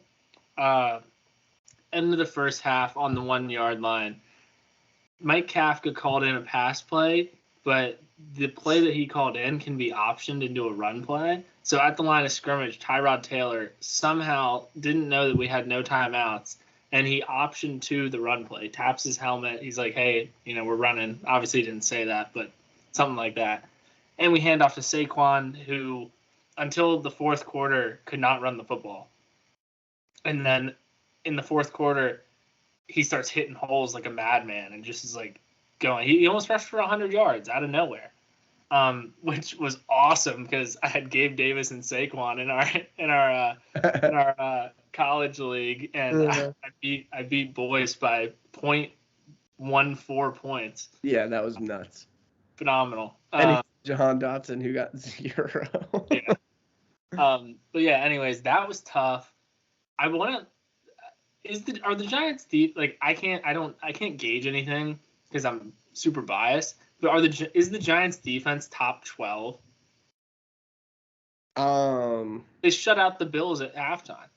End of the first half on the 1 yard line, Mike Kafka called in a pass play, but the play that he called in can be optioned into a run play. So at the line of scrimmage, Tyrod Taylor somehow didn't know that we had no timeouts, and he optioned to the run play, taps his helmet. He's like, hey, we're running. Obviously he didn't say that, but something like that. And we hand off to Saquon, who until the fourth quarter could not run the football. And then in the fourth quarter, he starts hitting holes like a madman and just is like going. He almost rushed for 100 yards out of nowhere, which was awesome because I had Gabe Davis and Saquon in our college league, and I beat Boyce by 0.14 points. Yeah, that was nuts. Phenomenal. And Jahan Dotson, who got 0. Yeah. But yeah, anyways, that was tough. I want to. Are the Giants deep? Like I can't gauge anything because I'm super biased. But is the Giants defense top 12? They shut out the Bills at halftime.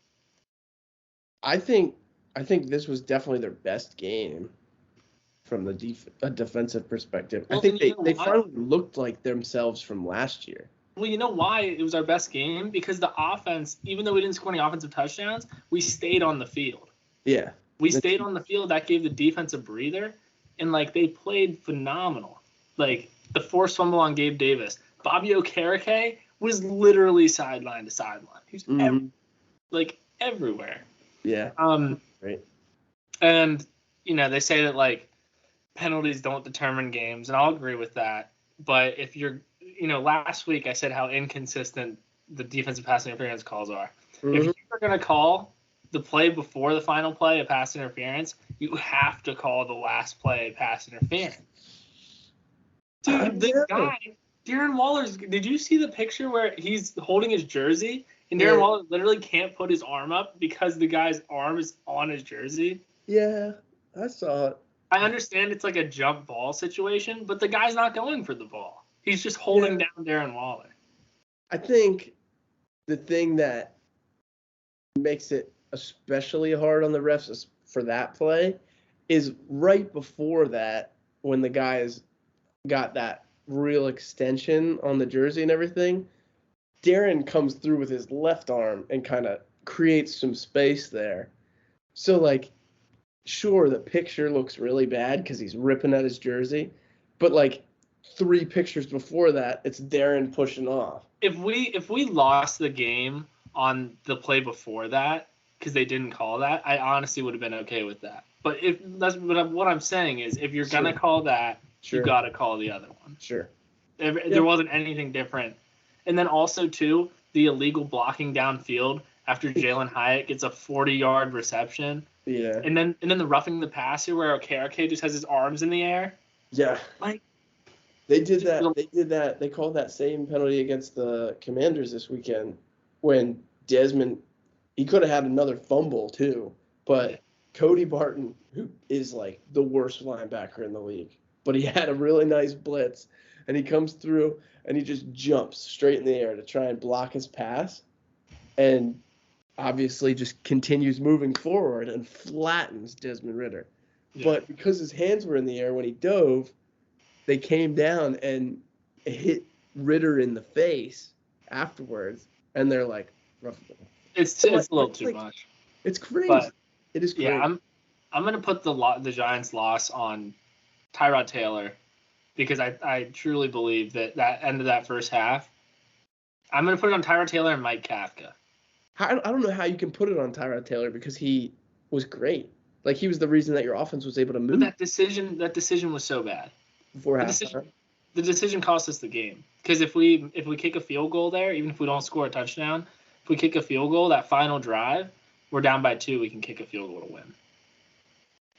I think this was definitely their best game from a defensive perspective. Well, I think they finally looked like themselves from last year. Well, you know why it was our best game? Because the offense, even though we didn't score any offensive touchdowns, we stayed on the field. Yeah. We stayed on the field. That gave the defense a breather. And, they played phenomenal. The forced fumble on Gabe Davis. Bobby Okereke was literally sideline to sideline. He was everywhere. Yeah. Great. And, they say that, penalties don't determine games, and I'll agree with that. But if you're last week I said how inconsistent the defensive pass interference calls are. Mm-hmm. If you're going to call the play before the final play a pass interference, you have to call the last play a pass interference. Dude, the guy, Darren Waller's, did you see the picture where he's holding his jersey and Darren Waller literally can't put his arm up because the guy's arm is on his jersey? Yeah, I saw it. I understand it's like a jump ball situation, but the guy's not going for the ball. He's just holding down Darren Waller. I think the thing that makes it especially hard on the refs for that play is right before that, when the guy's got that real extension on the jersey and everything, Darren comes through with his left arm and kind of creates some space there. So, sure, the picture looks really bad because he's ripping at his jersey, but, 3 pictures before that, it's Darren pushing off. If we lost the game on the play before that because they didn't call that, I honestly would have been okay with that. But what I'm saying is, if you're gonna call that, you gotta call the other one. Sure. There wasn't anything different. And then also too, the illegal blocking downfield after Jalen Hyatt gets a 40-yard reception. Yeah. And then the roughing the passer where Okereke just has his arms in the air. Yeah. Like they did that. They called that same penalty against the Commanders this weekend when Desmond, he could have had another fumble too, but Cody Barton, who is like the worst linebacker in the league, but he had a really nice blitz, and he comes through and he just jumps straight in the air to try and block his pass, and obviously just continues moving forward and flattens Desmond Ridder. Yeah. But because his hands were in the air when he dove, they came down and hit Ridder in the face afterwards, and they're like, rough. It's a little too much. It's crazy. But, it is crazy. Yeah, I'm gonna put the Giants' loss on Tyrod Taylor because I truly believe that end of that first half. I'm gonna put it on Tyrod Taylor and Mike Kafka. I don't know how you can put it on Tyrod Taylor because he was great. Like, he was the reason that your offense was able to move. But that decision was so bad. Before halftime. The decision cost us the game because if we kick a field goal there, even if we don't score a touchdown, if we kick a field goal that final drive, we're down by 2. We can kick a field goal to win,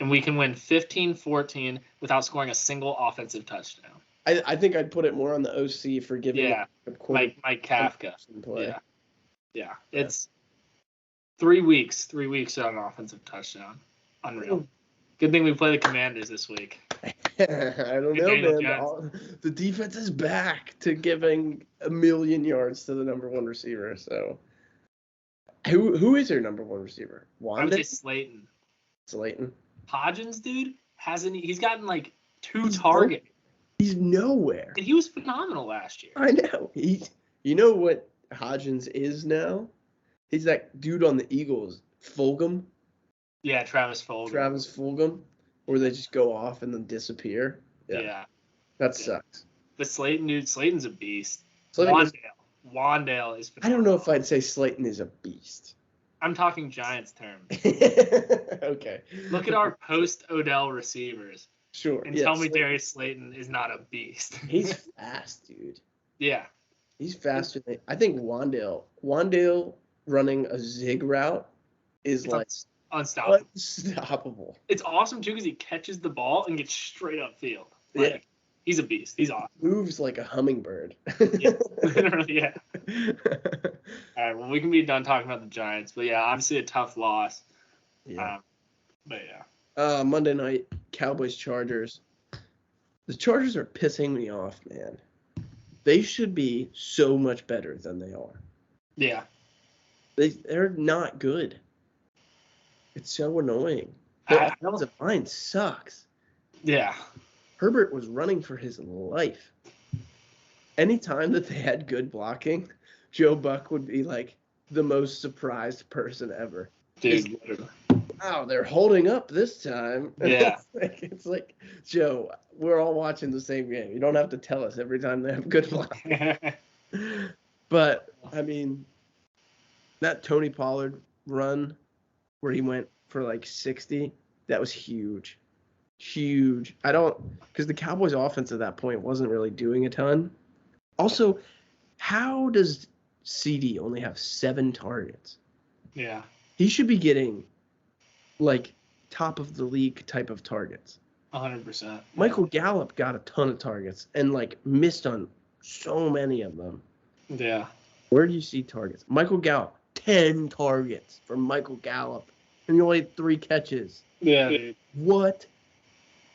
and we can win 15-14 without scoring a single offensive touchdown. I think I'd put it more on the OC for giving Mike Kafka. Yeah. It's 3 weeks on an offensive touchdown. Unreal. Good thing we play the Commanders this week. I don't know, man. The defense is back to giving 1,000,000 yards to the number 1 receiver. So, who is their number 1 receiver? I would say Slayton. Slayton. Hodgins, dude, he's gotten like 2 targets. He's nowhere. And he was phenomenal last year. I know. You know what Hodgins is now? He's that dude on the Eagles, Fulgham. Yeah, Travis Fulgham. Where they just go off and then disappear. Yeah. That sucks. But Slayton's a beast. Wandale is phenomenal. I don't know if I'd say Slayton is a beast. I'm talking Giants terms. Okay. Look at our post-Odell receivers. Sure. And tell me Darius Slayton is not a beast. He's fast, dude. Yeah. He's faster than I think Wandale running a zig route is unstoppable. It's awesome too because he catches the ball and gets straight up field. He's a beast. He's awesome. Moves like a hummingbird. Literally, yeah. All right, well, we can be done talking about the Giants, but yeah, obviously a tough loss. Yeah. But yeah. Monday night, Cowboys-Chargers. The Chargers are pissing me off, man. They should be so much better than they are. Yeah. They're not good. It's so annoying. Their offensive line sucks. Yeah. Herbert was running for his life. Anytime that they had good blocking, Joe Buck would be like the most surprised person ever. Dude. Wow, they're holding up this time. Yeah. It's like, Joe, we're all watching the same game. You don't have to tell us every time they have good blocking. But, I mean, that Tony Pollard run where he went for like 60, that was huge. Huge. Because the Cowboys offense at that point wasn't really doing a ton. Also, how does CD only have 7 targets? Yeah. He should be getting like top of the league type of targets. 100%. Michael Gallup got a ton of targets and like missed on so many of them. Yeah. Where do you see targets? Michael Gallup, 10 targets for Michael Gallup, and you only had 3 catches. Yeah, dude. What?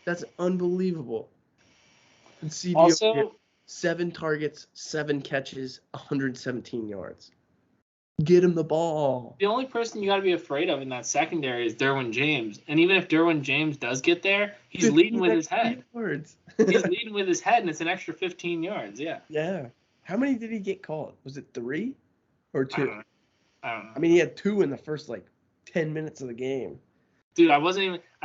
That's unbelievable. And CD also 7 targets, 7 catches, 117 yards. Get him the ball. The only person you got to be afraid of in that secondary is Derwin James. And even if Derwin James does get there, he's leading with his head. He's leading with his head, and it's an extra 15 yards. Yeah. Yeah. How many did he get called? Was it 3 or 2? I don't know. I mean, he had 2 in the first, 10 minutes of the game. Dude, I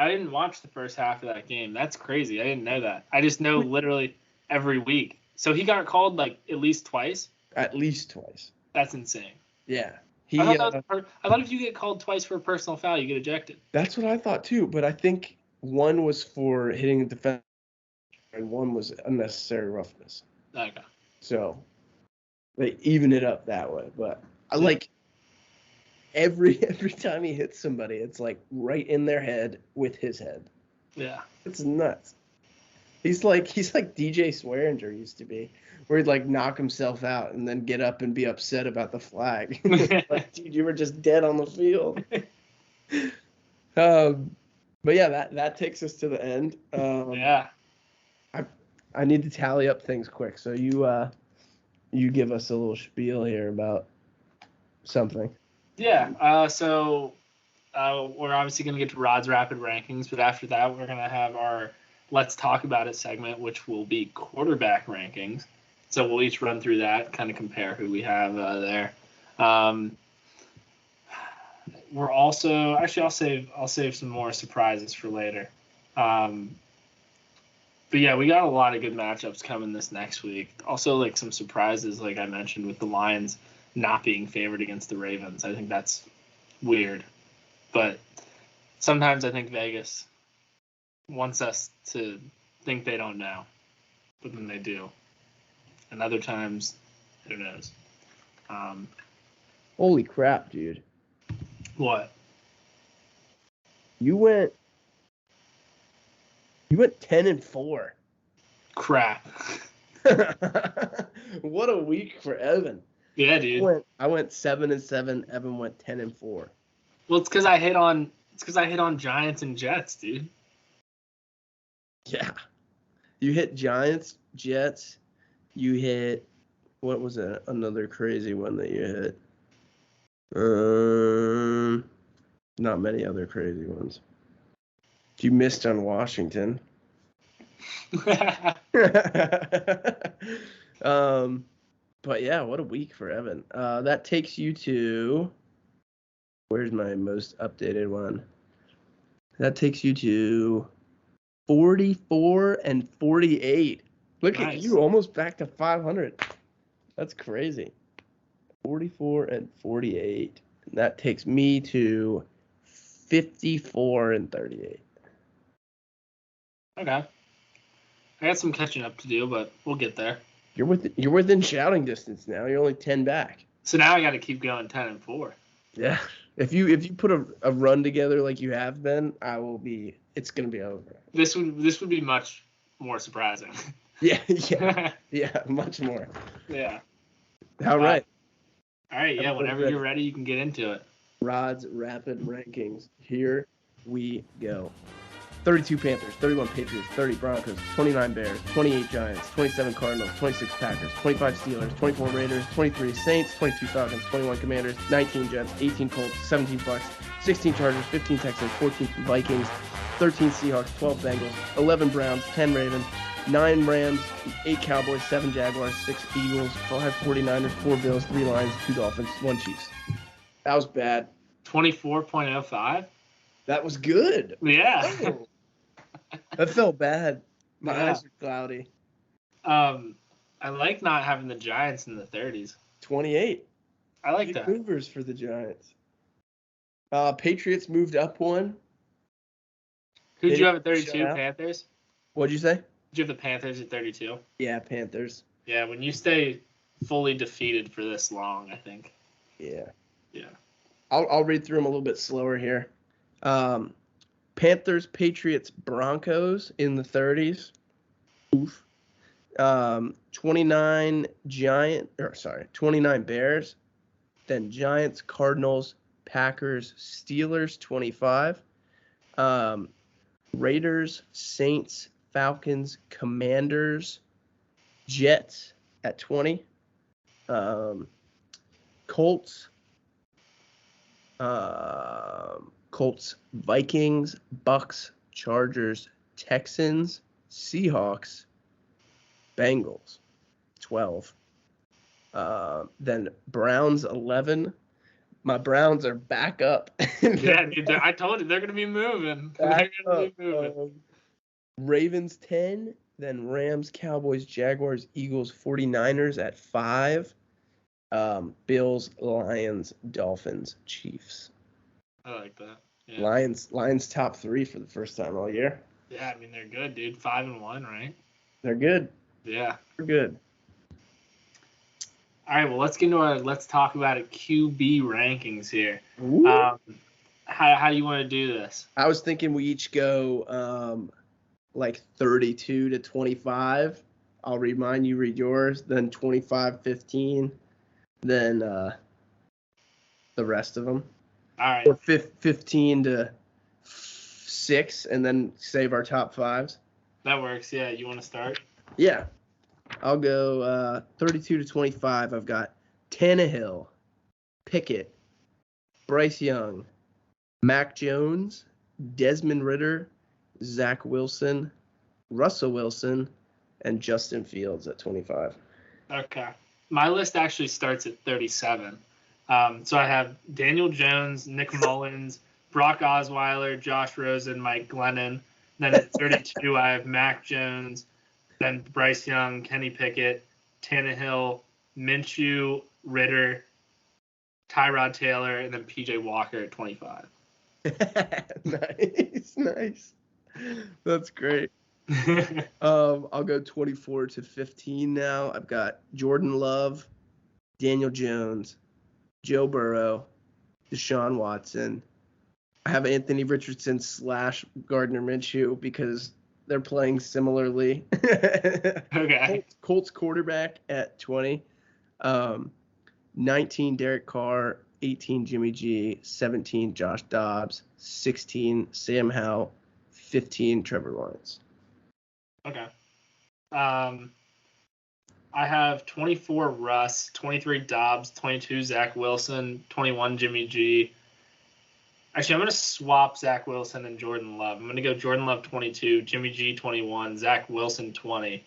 didn't watch the first half of that game. That's crazy. I didn't know that. I just know literally every week. So he got called like at least twice. At least twice. That's insane. Yeah. I thought if you get called twice for a personal foul, you get ejected. That's what I thought too, but I think one was for hitting the defense and one was unnecessary roughness. Okay. So they even it up that way. But I like every time he hits somebody, it's like right in their head with his head. Yeah. It's nuts. He's like DJ Swearinger used to be, where he'd like knock himself out and then get up and be upset about the flag. Like, dude, you were just dead on the field. But yeah, that takes us to the end. Yeah. I need to tally up things quick, so you give us a little spiel here about something. Yeah. So we're obviously going to get to Rod's rapid rankings, but after that, we're going to have our Let's Talk About It segment, which will be quarterback rankings. So we'll each run through that, kind of compare who we have there. We're also actually I'll save some more surprises for later. But yeah, we got a lot of good matchups coming this next week. Also, like some surprises, like I mentioned, with the Lions not being favored against the Ravens. I think that's weird. But sometimes I think Vegas wants us to think they don't know, but then they do. And other times, who knows? Holy crap, dude. What? You went 10-4. Crap. What a week for Evan. Yeah, dude. I went 7-7. Evan went 10-4. Well, it's because I hit on Giants and Jets, dude. Yeah. You hit Giants, Jets. You hit, what was that? Another crazy one that you hit. Not many other crazy ones. You missed on Washington. But yeah, what a week for Evan. That takes you to, where's my most updated one? That takes you to 44-48. Look Nice. at you, almost back to 500. That's crazy. 44-48. And that takes me to 54-38. Okay. I got some catching up to do, but we'll get there. You're within shouting distance now. You're only 10 back. So now I got to keep going 10-4. Yeah. If you put a run together like you have been, it's gonna be over. This would be much more surprising. Yeah, much more. Yeah. All right. All right, yeah, whenever you're ready, you can get into it. Rod's rapid rankings. Here we go. 32 Panthers, 31 Patriots, 30 Broncos, 29 Bears, 28 Giants, 27 Cardinals, 26 Packers, 25 Steelers, 24 Raiders, 23 Saints, 22 Falcons, 21 Commanders, 19 Jets, 18 Colts, 17 Bucks, 16 Chargers, 15 Texans, 14 Vikings, 13 Seahawks, 12 Bengals, 11 Browns, 10 Ravens, 9 Rams, 8 Cowboys, 7 Jaguars, 6 Eagles, 5 49ers, 4 Bills, 3 Lions, 2 Dolphins, 1 Chiefs. That was bad. 24.05? That was good. Yeah. Oh. That felt bad. My eyes are cloudy. I like not having the Giants in the 30s. 28. I like Big that. movers for the Giants. Patriots moved up one. Who did you have at Shut 32? out. Panthers? What'd you say? Did you have the Panthers at 32? Yeah, Panthers. Yeah, when you stay fully defeated for this long, I think. Yeah. Yeah. I'll read through them a little bit slower here. Panthers, Patriots, Broncos in the 30s. Oof. 29 Bears. Then Giants, Cardinals, Packers, Steelers, 25. Raiders, Saints, Falcons, Commanders, Jets at 20. Colts, Vikings, Bucks, Chargers, Texans, Seahawks, Bengals, 12. Then Browns, 11. My Browns are back up. Yeah, dude, I told you they're going to be moving. They're going to be moving. Ravens, 10. Then Rams, Cowboys, Jaguars, Eagles, 49ers at 5. Bills, Lions, Dolphins, Chiefs. I like that. Yeah. Lions top 3 for the first time all year. Yeah, I mean they're good, dude. 5-1, right? They're good. Yeah. They're good. All right, well let's talk about QB rankings here. How do you want to do this? I was thinking we each go like 32 to 25. I'll read mine, you read yours, then 25-15, then the rest of them. All right. Or 15 to 6, and then save our top 5s. That works. Yeah, you want to start? Yeah. I'll go 32 to 25. I've got Tannehill, Pickett, Bryce Young, Mac Jones, Desmond Ridder, Zach Wilson, Russell Wilson, and Justin Fields at 25. Okay. My list actually starts at 37. So I have Daniel Jones, Nick Mullins, Brock Osweiler, Josh Rosen, Mike Glennon. Then at 32, I have Mac Jones, then Bryce Young, Kenny Pickett, Tannehill, Minshew, Ridder, Tyrod Taylor, and then PJ Walker at 25. Nice. That's great. I'll go 24 to 15 now. I've got Jordan Love, Daniel Jones, Joe Burrow, Deshaun Watson. I have Anthony Richardson / Gardner Minshew because they're playing similarly. Okay. Colts quarterback at 20. 19 Derek Carr, 18 Jimmy G, 17 Josh Dobbs, 16 Sam Howell, 15 Trevor Lawrence. Okay. I have 24 Russ, 23 Dobbs, 22 Zach Wilson, 21 Jimmy G. Actually, I'm going to swap Zach Wilson and Jordan Love. I'm going to go Jordan Love 22, Jimmy G 21, Zach Wilson 20,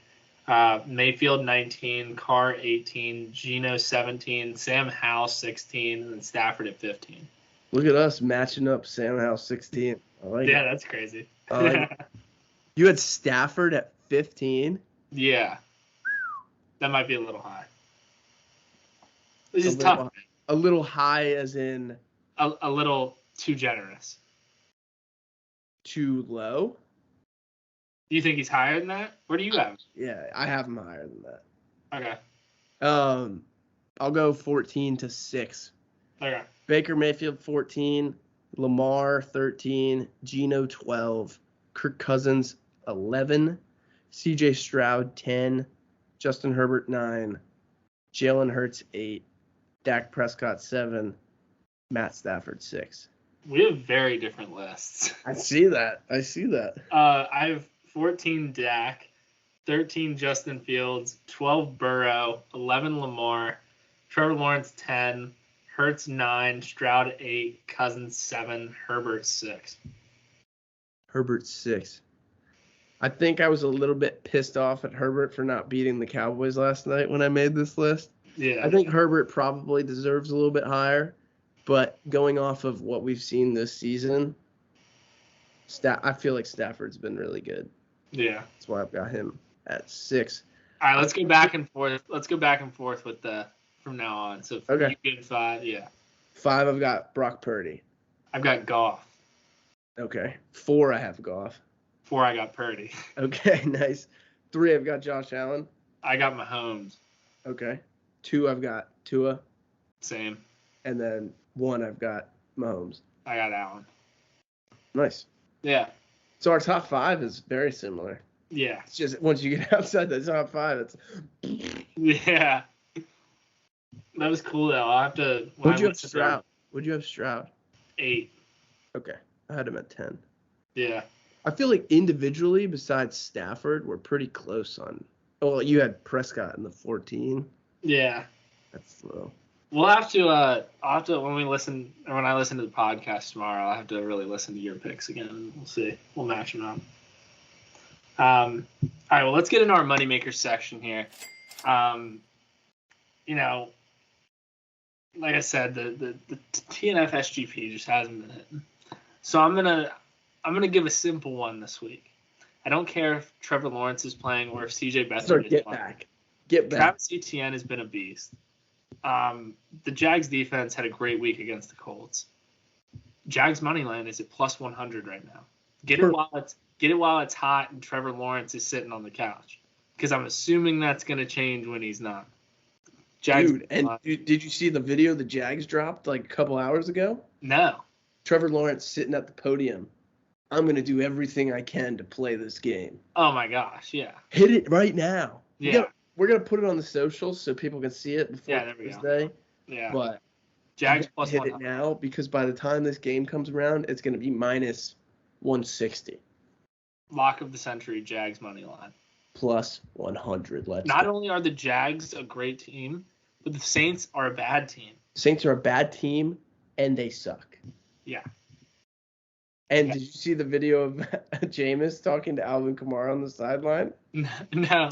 Mayfield 19, Carr 18, Geno 17, Sam Howell 16, and then Stafford at 15. Look at us matching up Sam Howell 16. I like it. That's crazy. You had Stafford at 15? Yeah. That might be a little high. This is tough. A little high as in? A little too generous. Too low? Do you think he's higher than that? Where do you have him? Yeah, I have him higher than that. Okay. I'll go 14 to 6. Okay. Baker Mayfield 14, Lamar 13, Geno 12, Kirk Cousins 11, CJ Stroud 10, Justin Herbert 9, Jalen Hurts 8, Dak Prescott 7, Matt Stafford 6. We have very different lists. I see that. I have 14 Dak, 13 Justin Fields, 12 Burrow, 11 Lamar, Trevor Lawrence 10, Hurts 9, Stroud 8, Cousins 7, Herbert 6. Herbert 6. I think I was a little bit pissed off at Herbert for not beating the Cowboys last night when I made this list. Yeah. I think Herbert probably deserves a little bit higher, but going off of what we've seen this season, I feel like Stafford's been really good. Yeah. That's why I've got him at 6. All right, let's go back and forth. With the from now on. So okay. You get 5, yeah. 5, I've got Brock Purdy. I've got Goff. Okay. 4, I have Goff. 4, I got Purdy. Okay, nice. 3, I've got Josh Allen. I got Mahomes. Okay. 2, I've got Tua. Same. And then 1, I've got Mahomes. I got Allen. Nice. Yeah. So our top 5 is very similar. Yeah. It's just once you get outside the top 5, it's. Yeah. That was cool though. I'll have to. What'd you have Stroud? What'd you have Stroud? 8. Okay, I had him at 10. Yeah. I feel like individually, besides Stafford, we're pretty close on. Well, you had Prescott in the 14. Yeah. That's low. We'll have to. I'll have to when I listen to the podcast tomorrow. I'll have to really listen to your picks again, and we'll see. We'll match them up. All right. Well, let's get into our moneymaker section here. Like I said, the TNF SGP just hasn't been hitting. So I'm gonna give a simple one this week. I don't care if Trevor Lawrence is playing or if C.J. Beathard is Get playing. back. Get back. Travis Etienne has been a beast. The Jags defense had a great week against the Colts. Jags money line is at plus 100 right now. Get it while it's hot and Trevor Lawrence is sitting on the couch, because I'm assuming that's going to change when he's not. Jags, dude, and did you see the video the Jags dropped like a couple hours ago? No. Trevor Lawrence sitting at the podium. I'm going to do everything I can to play this game. Oh my gosh, yeah. Hit it right now. Yeah. We're going to put it on the socials so people can see it before Thursday. Yeah. But Jags plus hit 100. it now, because by the time this game comes around, it's going to be minus 160. Lock of the century, Jags money line. Plus 100. Not only are the Jags a great team, but the Saints are a bad team. Saints are a bad team, and they suck. Yeah. And did you see the video of Jameis talking to Alvin Kamara on the sideline? No.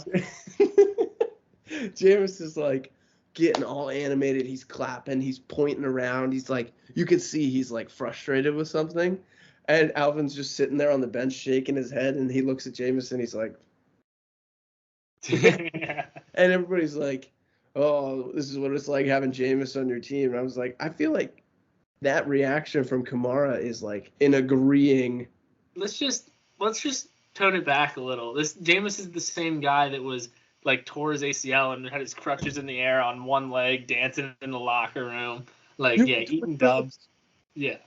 Jameis is like getting all animated. He's clapping. He's pointing around. He's like, you can see he's like frustrated with something. And Alvin's just sitting there on the bench shaking his head. And he looks at Jameis and he's like, and everybody's like, oh, this is what it's like having Jameis on your team. And I was like, I feel like that reaction from Kamara is like an agreeing. Let's just tone it back a little. This Jameis is the same guy that was like tore his ACL and had his crutches in the air on one leg, dancing in the locker room, like eating dubs. Yeah,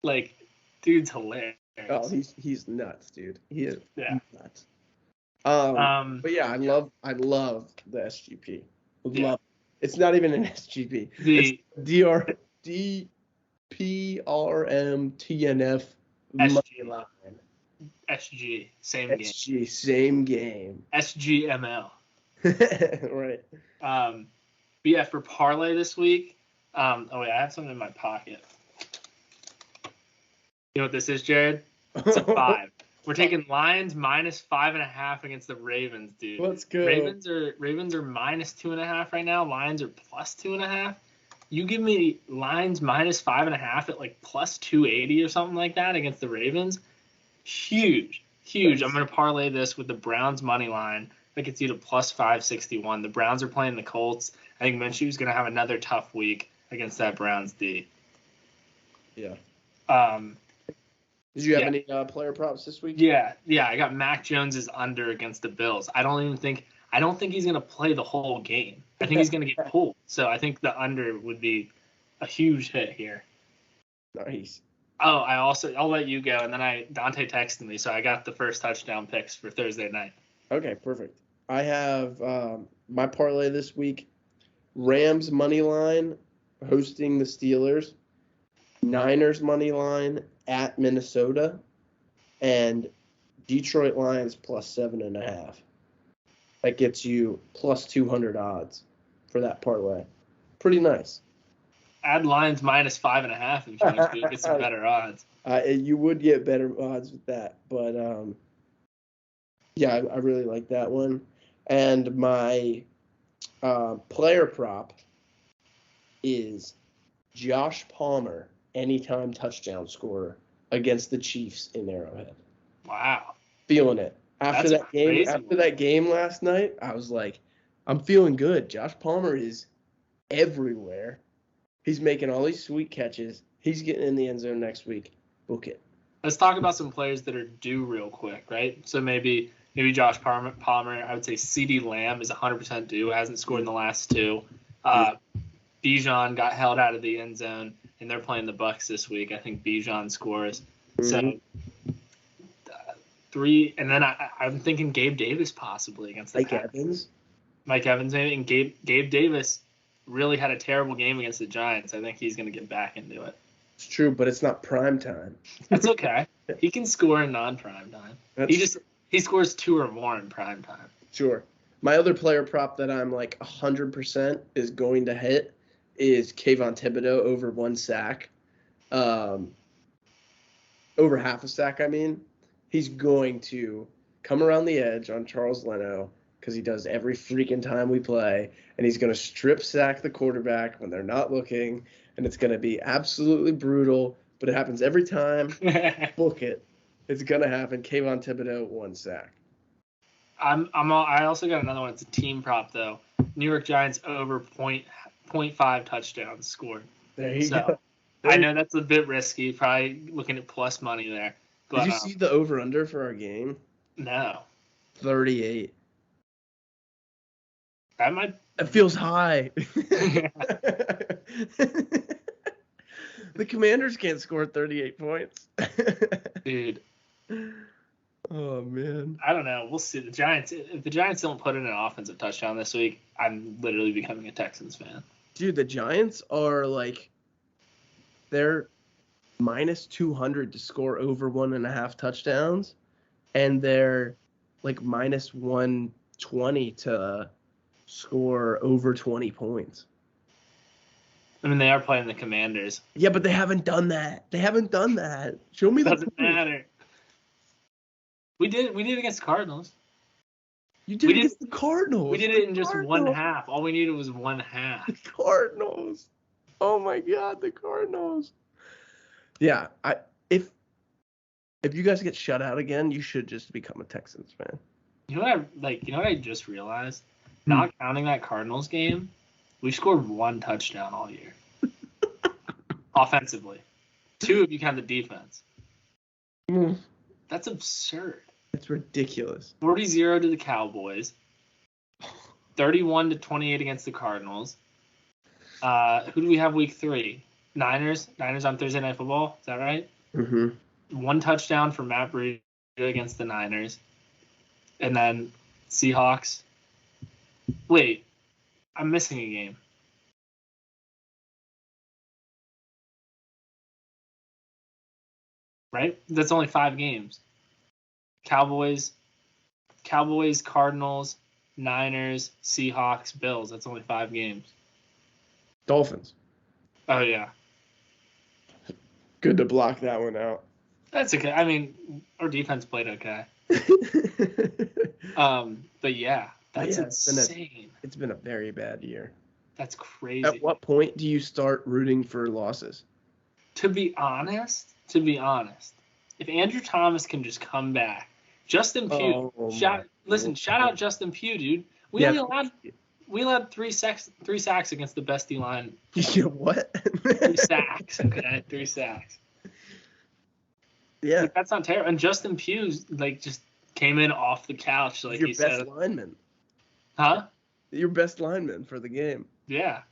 like dude's hilarious. Oh, he's nuts, dude. He is nuts. But yeah, I love the SGP. Love. It's not even an SGP. The DPRMTNF SG line. SG, same game. SG, same game. SGML. Right. But yeah, for parlay this week, I have something in my pocket. You know what this is, Jared? It's a 5. We're taking Lions minus 5.5 against the Ravens, dude. Let's go. Ravens are minus 2.5 right now. Lions are plus 2.5. You give me Lions minus 5.5 at like plus 280 or something like that against the Ravens. Huge. I'm going to parlay this with the Browns money line. That gets you to plus 561. The Browns are playing the Colts. I think Minshew's going to have another tough week against that Browns D. Yeah. Did you have any player props this week? Yeah. I got Mac Jones's under against the Bills. I don't think he's going to play the whole game. I think he's going to get pulled. So I think the under would be a huge hit here. Nice. Oh, I'll let you go, and then Dante texted me, so I got the first touchdown picks for Thursday night. Okay, perfect. I have my parlay this week: Rams money line hosting the Steelers, Niners money line at Minnesota, and Detroit Lions plus 7.5. That gets you plus 200 odds for that parlay. Pretty nice. Add Lions minus 5.5 if you want to get some better odds. You would get better odds with that, but I really like that one. And my player prop is Josh Palmer, anytime touchdown scorer against the Chiefs in Arrowhead. Wow. Feeling it. After that game last night, I was like, I'm feeling good. Josh Palmer is everywhere. He's making all these sweet catches. He's getting in the end zone next week. Book it. Let's talk about some players that are due real quick, right? So maybe Josh Palmer. I would say CeeDee Lamb is 100% due. Hasn't scored in the last 2. Bijan got held out of the end zone, and they're playing the Bucs this week. I think Bijan scores. So 3, and then I'm thinking Gabe Davis possibly against the Packers. Mike Evans maybe, and Gabe Davis really had a terrible game against the Giants. I think he's going to get back into it. It's true, but it's not prime time. That's okay. He can score in non-prime time. He scores 2 or more in prime time. Sure. My other player prop that I'm like 100% is going to hit is Kayvon Thibodeau over 1 sack. Over half a sack, I mean. He's going to come around the edge on Charles Leno, because he does every freaking time we play, and he's going to strip sack the quarterback when they're not looking, and it's going to be absolutely brutal, but it happens every time. Book it. It's gonna happen. Kayvon Thibodeau, 1 sack. I also got another one. It's a team prop though. New York Giants over 0.5 touchdowns scored. There you go. I know that's a bit risky. Probably looking at plus money there. But, Did you see the over/under for our game? No. 38. That might. It feels high. The Commanders can't score 38 points. Dude. Oh, man. I don't know. We'll see. The Giants. If the Giants don't put in an offensive touchdown this week, I'm literally becoming a Texans fan. Dude, the Giants are they're minus 200 to score over 1.5 touchdowns, and they're minus 120 to score over 20 points. I mean, they are playing the Commanders. Yeah, but they haven't done that. Show me that. Doesn't matter. We did against the Cardinals. You did it against the Cardinals. We did it in just one half. All we needed was one half. The Cardinals. Oh my God, the Cardinals. Yeah, if you guys get shut out again, you should just become a Texans fan. You know what I just realized? Not counting that Cardinals game, we scored 1 touchdown all year. Offensively. 2 if you count the defense. That's absurd. It's ridiculous. 40-0 to the Cowboys. 31-28 against the Cardinals. Who do we have week 3? Niners on Thursday Night Football. Is that right? Mm-hmm. 1 touchdown for Matt Breida against the Niners. And then Seahawks. Wait, I'm missing a game. Right? That's only 5 games. Cowboys, Cardinals, Niners, Seahawks, Bills. That's only 5 games. Dolphins. Oh, yeah. Good to block that one out. That's okay. I mean, our defense played okay. But yeah, that's insane. It's been a very bad year. That's crazy. At what point do you start rooting for losses? To be honest, if Andrew Thomas can just come back, Justin Pugh, shout out Justin Pugh, dude. We allowed 3 sacks against the best D-line. Yeah, what? 3 sacks, okay? 3 sacks. Yeah. That's not terrible. And Justin Pugh, just came in off the couch, like he said. Your best lineman. Huh? Your best lineman for the game. Yeah.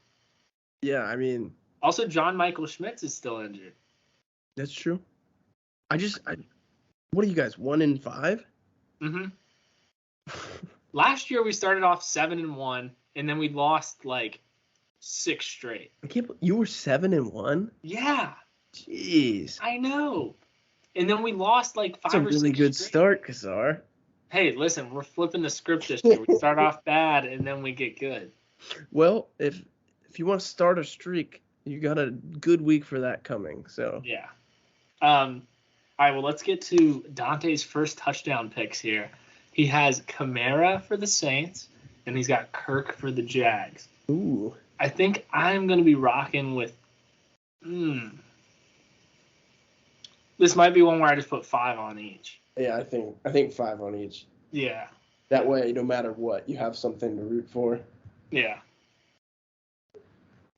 Yeah, I mean. Also, John Michael Schmitz is still injured. That's true. What are you guys, 1-5? Mm-hmm. Last year we started off 7-1, and then we lost 6 straight. You were 7-1? Yeah. Jeez. I know. And then we lost 5 or 6 That's a really good start, Kazar. Hey, listen, we're flipping the script this year. We start off bad, and then we get good. Well, if you want to start a streak, you got a good week for that coming. So yeah. All right. Well, let's get to Dante's first touchdown picks here. He has Kamara for the Saints, and he's got Kirk for the Jags. Ooh. I think I'm going to be rocking with. This might be one where I just put 5 on each. Yeah, I think 5 on each. Yeah. That way, no matter what, you have something to root for. Yeah.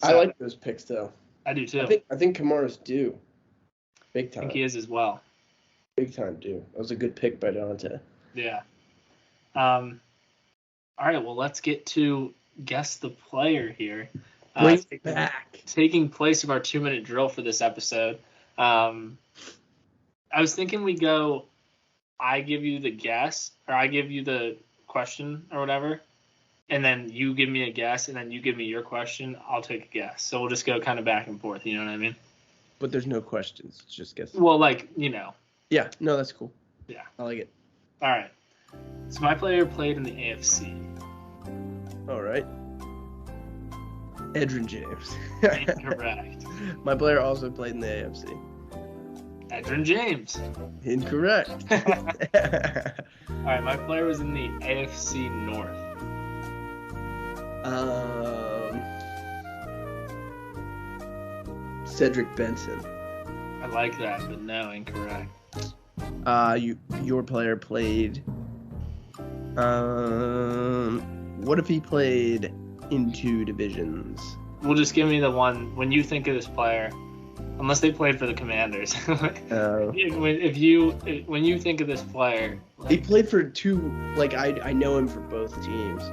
I like those picks, though. I do, too. I think Kamara's due. Big time. I think he is as well. Big time due. That was a good pick by Dante. Yeah. All right, well, let's get to guess the player here. Bring it back. Taking place of our 2-minute drill for this episode. I was thinking we go, I give you the guess, or I give you the question or whatever, and then you give me a guess, and then you give me your question. I'll take a guess. So we'll just go kind of back and forth, you know what I mean? But there's no questions. It's just guesses. Well, Yeah, no, that's cool. Yeah. I like it. All right. So my player played in the AFC. All right. Edgerrin James. Incorrect. My player also played in the AFC. Edgerrin James. Incorrect. All right, my player was in the AFC North. Cedric Benson. I like that, but no, incorrect. Your player played. What if he played in 2 divisions? Well, just give me the one when you think of this player, unless they played for the Commanders. When you think of this player, he played for 2. Like I know him for both teams.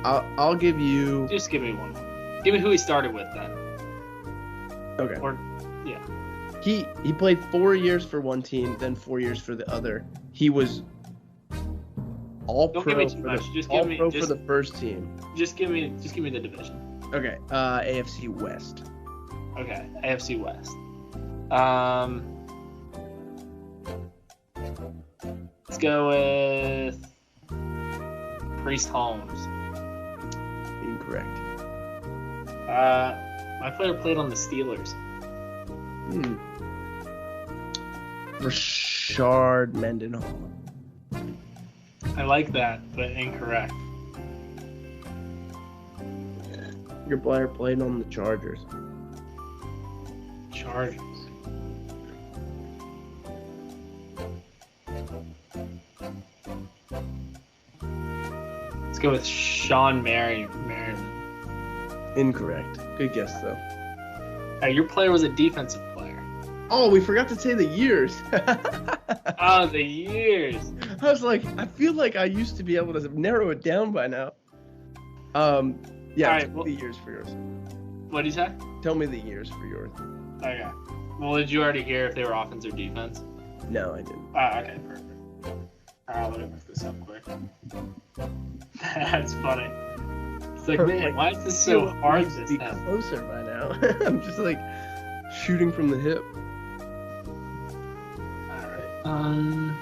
I'll give you. Just give me one. Give me who he started with then. Okay. Or yeah. He played 4 years for one team, then 4 years for the other. He was all Don't pro give me too much. Just give me for the first team. Just give me the division. Okay. AFC West. Okay, AFC West. Let's go with Priest Holmes. Incorrect. My player played on the Steelers. Rashard Mendenhall. I like that, but incorrect. Your player played on the Chargers. Chargers. Let's go with Sean Merriman. Incorrect. Good guess though. Your player was a defensive player. Oh, we forgot to say the years. Oh, the years. I was like, I feel like I used to be able to narrow it down by now. Yeah. All right, tell me the years for yours. What did you say? Tell me the years for yours. Okay. Well, did you already hear if they were offense or defense? No, I didn't. Okay, perfect. Alright, let me look this up quick. That's funny. It's like, man, why is this so hard this be time? closer by now. I'm just like shooting from the hip. Alright.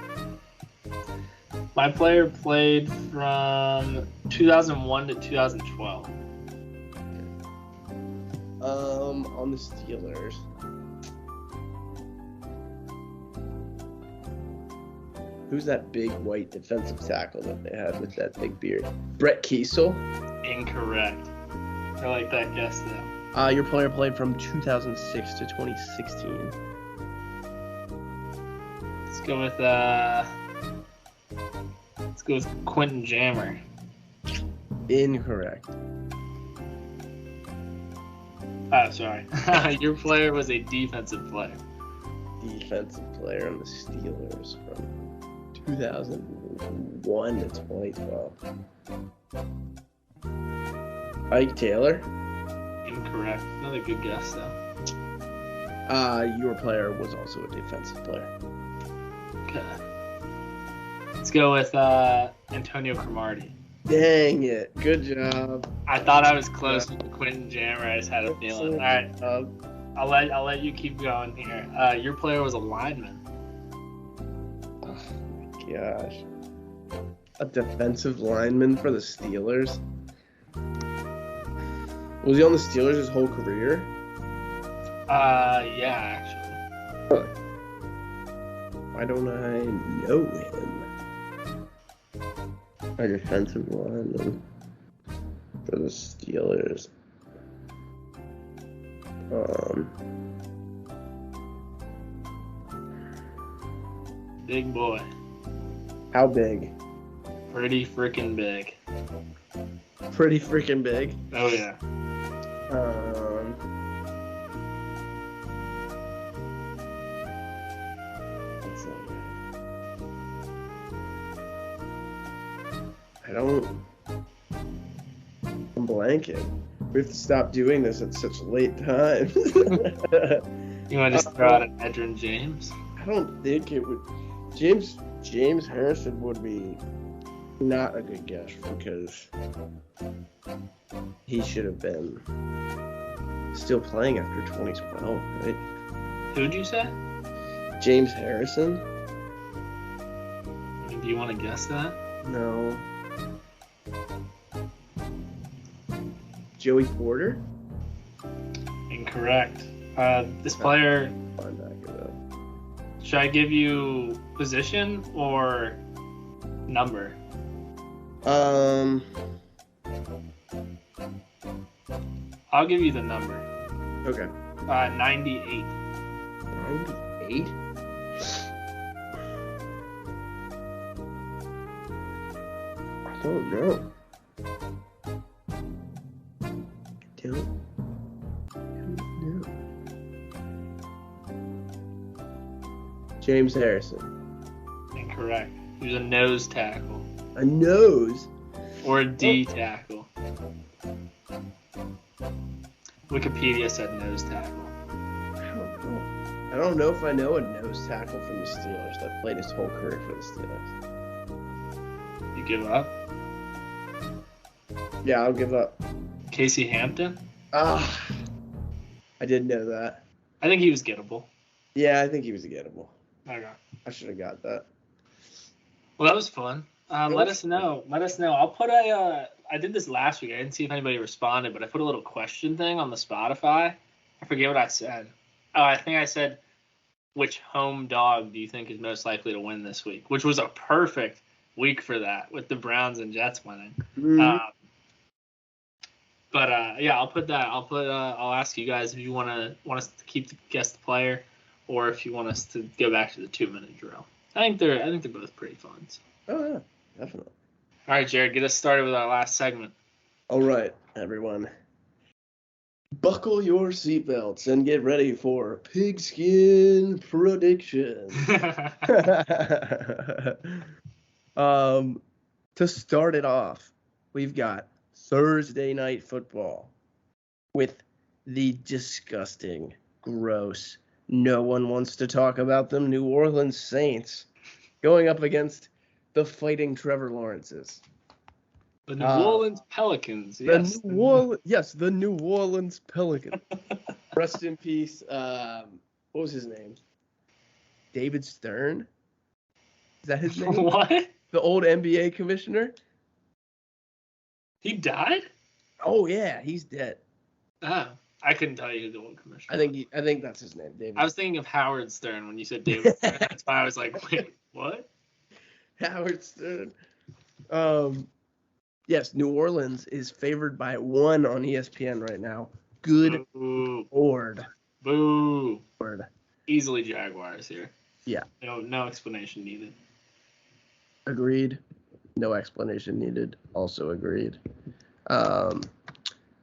My player played from 2001 to 2012. On the Steelers. Who's that big white defensive tackle that they had with that big beard? Brett Kiesel? Incorrect. I like that guess though. Your player played from 2006 to 2016. Let's go with Quentin Jammer. Incorrect. Oh, sorry. Your player was a defensive player. Defensive player on the Steelers from 2001 to 2012. Ike Taylor? Incorrect. Another good guess, though. Your player was also a defensive player. Okay. Let's go with Antonio Cromartie. Dang it. Good job. I thought I was close with Quentin Jammer. I just had a feeling. All right. I'll let you keep going here. Your player was a lineman. Oh my gosh. A defensive lineman for the Steelers? Was he on the Steelers his whole career? Yeah, actually. Why don't I know him? A defensive lineman for the Steelers. Big boy. How big? Pretty freaking big. Pretty freaking big. Oh yeah. Let's see. I'm blanking. We have to stop doing this at such late times. You want to just throw out an Edgerrin James? I don't think it would. James Harrison would be not a good guess because he should have been still playing after 2012, right? Who'd you say? James Harrison? Do you want to guess that? No. Joey Porter? Incorrect. This player. Should I give you position or number? I'll give you the number. Okay. 98. 98? don't know. Don't know. James Harrison. Incorrect. He was a nose tackle. A nose? Or a D tackle. Wikipedia said nose tackle. I don't know if I know a nose tackle from the Steelers that played his whole career for the Steelers. You give up? Yeah, I'll give up. Casey Hampton? I did know that. I think he was gettable. Yeah, I think he was gettable. Okay. I should have got that. Well, that was fun. Let us know. I'll put I did this last week. I didn't see if anybody responded, but I put a little question thing on the Spotify. I forget what I said. Oh, I think I said, which home dog do you think is most likely to win this week? Which was a perfect week for that, with the Browns and Jets winning. Mm-hmm. Yeah, I'll put that. I'll ask you guys if you want us to keep the guest player, or if you want us to go back to the 2-minute drill. I think they're both pretty fun. So. Oh yeah, definitely. All right, Jared, get us started with our last segment. All right, everyone. Buckle your seatbelts and get ready for pigskin predictions. To start it off, we've got Thursday night football with the disgusting, gross, no one wants to talk about them New Orleans Saints going up against the Fighting Trevor Lawrences. The New Orleans Pelicans. Yes. The New Orleans Pelicans. Rest in peace. What was his name? David Stern? Is that his name? What? The old NBA commissioner? He died? Oh yeah, he's dead. Oh, I couldn't tell you who the old commissioner. I think that's his name, David. I was thinking of Howard Stern when you said David Stern. That's why I was like, wait, what? Howard Stern. Yes, New Orleans is favored by 1 on ESPN right now. Good Lord. Boo. Lord. Easily Jaguars here. Yeah. No explanation needed. Agreed. No explanation needed. Also agreed.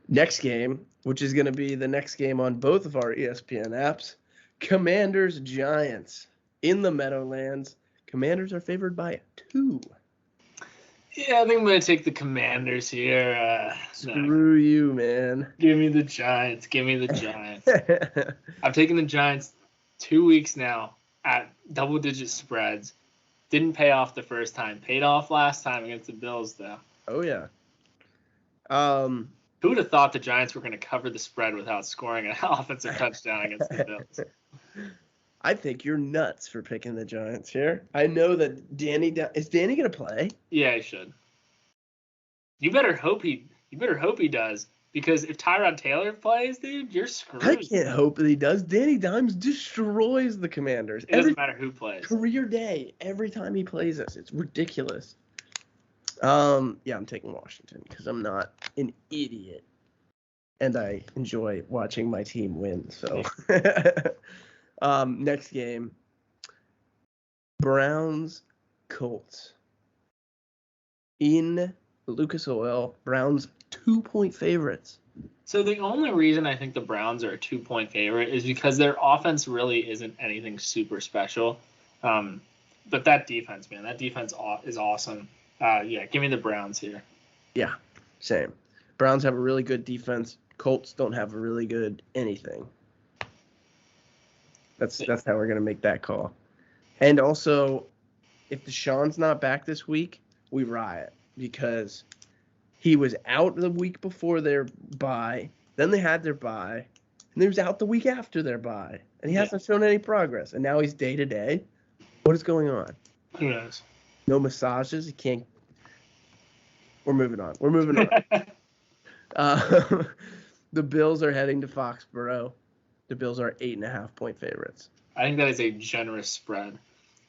Next game, which is going to be the next game on both of our ESPN apps, Commanders Giants in the Meadowlands. Commanders are favored by 2. Yeah, I think I'm going to take the Commanders here. Screw you, man. Give me the Giants. I've taken the Giants 2 weeks now at double-digit spreads. Didn't pay off the first time. Paid off last time against the Bills, though. Oh, yeah. Who would have thought the Giants were going to cover the spread without scoring an offensive touchdown against the Bills? I think you're nuts for picking the Giants here. I know that is Danny going to play? Yeah, he should. You better hope he does, because if Tyrod Taylor plays, dude, you're screwed. I can't hope that he does. Danny Dimes destroys the Commanders. It doesn't matter who plays. Career day every time he plays us. It's ridiculous. Yeah, I'm taking Washington because I'm not an idiot, and I enjoy watching my team win. So. Next game, Browns Colts in Lucas Oil. Browns 2-point favorites. So the only reason I think the Browns are a 2-point favorite is because their offense really isn't anything super special. But that defense, man, is awesome. Yeah, give me the Browns here. Yeah, same. Browns have a really good defense. Colts don't have a really good anything. That's how we're going to make that call. And also, if Deshaun's not back this week, we riot because he was out the week before their bye, then they had their bye, and he was out the week after their bye, and he hasn't shown any progress, and now he's day-to-day. What is going on? Who knows? No massages? He can't. We're moving on. The Bills are heading to Foxborough. The Bills are 8.5-point favorites. I think that is a generous spread.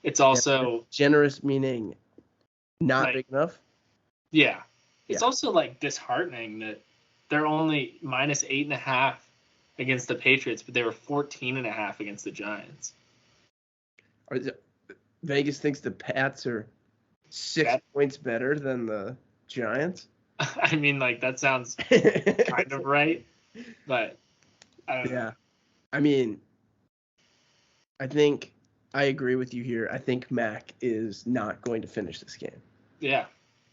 It's also generous meaning not big enough. Yeah. It's also disheartening that they're only minus 8.5 against the Patriots, but they were 14.5 against the Giants. Vegas thinks the Pats are 6 points better than the Giants? I mean, like, that sounds kind of right, but I don't know. Yeah. I mean, I think I agree with you here. I think Mac is not going to finish this game. Yeah.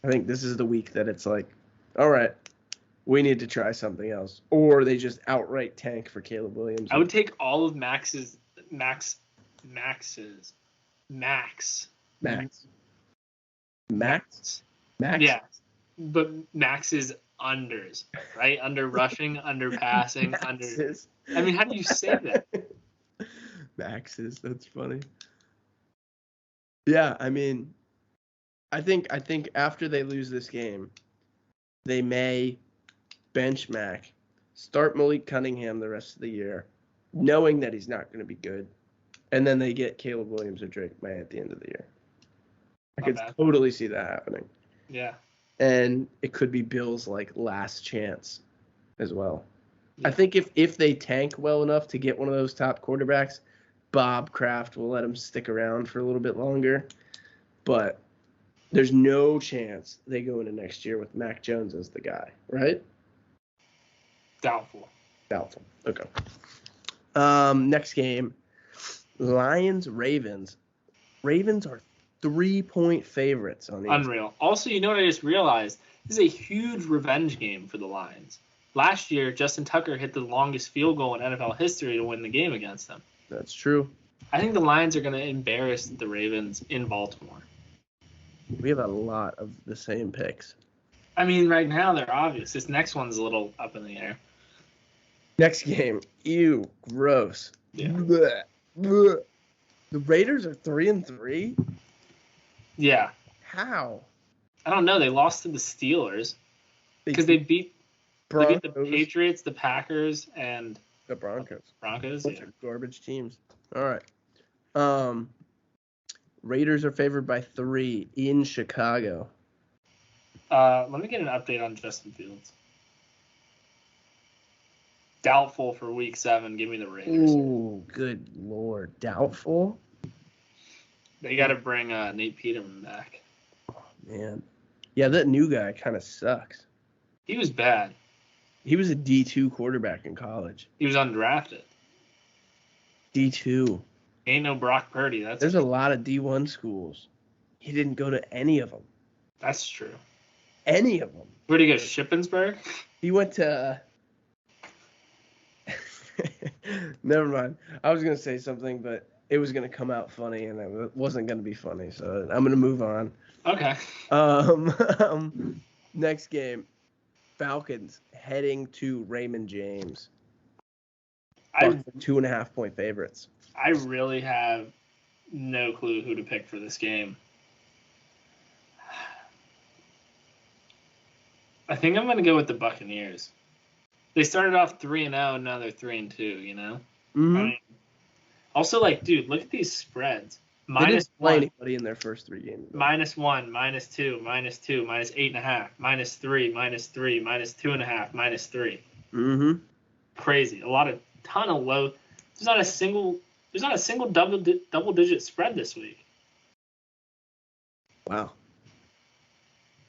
I think this is the week that it's like, all right, we need to try something else. Or they just outright tank for Caleb Williams. I would take all of Max. Max. Yeah. But Max's unders, right? Under rushing, under passing, under. I mean, how do you say that? Max's. That's funny. Yeah, I mean, I think after they lose this game, they may bench Mac, start Malik Cunningham the rest of the year, knowing that he's not going to be good, and then they get Caleb Williams or Drake May at the end of the year. I could totally see that happening. Yeah. And it could be Bill's like last chance as well. Yeah. I think if they tank well enough to get one of those top quarterbacks, Bob Kraft will let him stick around for a little bit longer. But there's no chance they go into next year with Mac Jones as the guy, right? Doubtful. Okay. Next game, Lions-Ravens. Ravens are 3-point favorites on the Unreal. Also, you know what I just realized? This is a huge revenge game for the Lions. Last year, Justin Tucker hit the longest field goal in NFL history to win the game against them. That's true. I think the Lions are going to embarrass the Ravens in Baltimore. We have a lot of the same picks. I mean, right now they're obvious. This next one's a little up in the air. Next game. Ew, gross. Yeah. Blech, blech. The Raiders are 3-3? Yeah. How? I don't know. They lost to the Steelers because they beat the Patriots, the Packers, and the Broncos. Yeah. Garbage teams. All right. Raiders are favored by 3 in Chicago. Let me get an update on Justin Fields. Doubtful for Week 7. Give me the Raiders. Ooh, good Lord. Doubtful? They got to bring Nate Peterman back. Oh, man. Yeah, that new guy kind of sucks. He was bad. He was a D2 quarterback in college. He was undrafted. D2. Ain't no Brock Purdy. There's a lot of D1 schools. He didn't go to any of them. That's true. Any of them. Where'd he go? Shippensburg? He went to... Never mind. I was going to say something, but it was going to come out funny, and it wasn't going to be funny, so I'm going to move on. Okay. Next game. Falcons heading to Raymond James. 2.5-point favorites. I really have no clue who to pick for this game. I think I'm going to go with the Buccaneers. They started off 3-0, and now they're 3-2, you know? Mm-hmm. I mean, also, like, dude, look at these spreads. They didn't play anybody in their first 3 games. -1, -2, -2, -8.5, -3, -3, -2.5, -3. Mm-hmm. Crazy. Ton of low. There's not a single double-digit spread this week. Wow.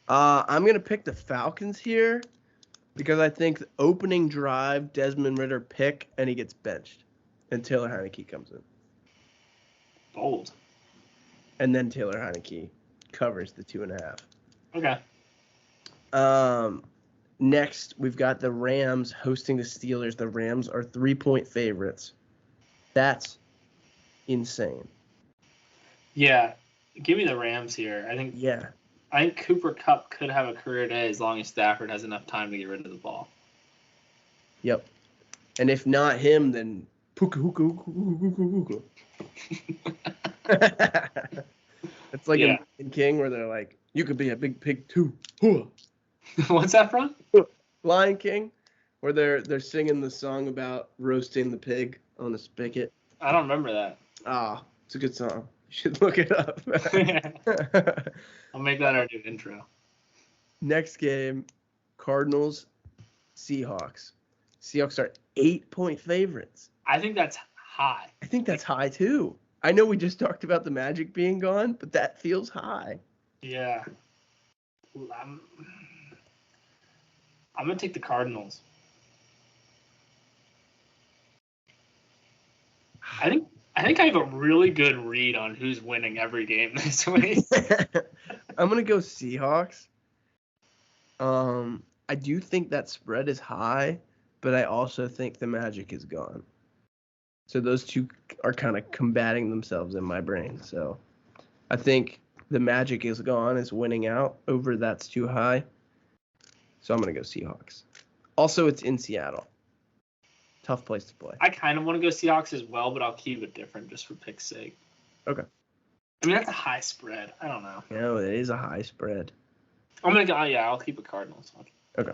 I'm going to pick the Falcons here because I think the opening drive, Desmond Ridder pick, and he gets benched. And Taylor Heineke comes in. Bold. And then Taylor Heineke covers the 2.5. Okay. Next, we've got the Rams hosting the Steelers. The Rams are 3-point favorites. That's insane. Yeah. Give me the Rams here. I think Cooper Kupp could have a career day as long as Stafford has enough time to get rid of the ball. Yep. And if not him, then Puka Hookah Hookah Hookah. It's like in King where they're like, you could be a big pig too. What's that from? Lion King, where they're singing the song about roasting the pig on the spigot. I don't remember that. Ah, it's a good song. You should look it up. I'll make that our new intro. Next game, Cardinals, Seahawks. Seahawks are 8-point favorites. I think that's high. I think that's high too. I know we just talked about the Magic being gone, but that feels high. Yeah. I'm gonna take the Cardinals. I think I have a really good read on who's winning every game this week. I'm gonna go Seahawks. I do think that spread is high, but I also think the magic is gone. So those two are kind of combating themselves in my brain. So I think the magic is gone, is winning out over that's too high. So I'm gonna go Seahawks. Also, it's in Seattle. Tough place to play. I kind of want to go Seahawks as well, but I'll keep it different just for pick's sake. Okay. I mean, that's a high spread. I don't know. No, it is a high spread. I'm gonna go. Yeah, I'll keep it Cardinals. Okay.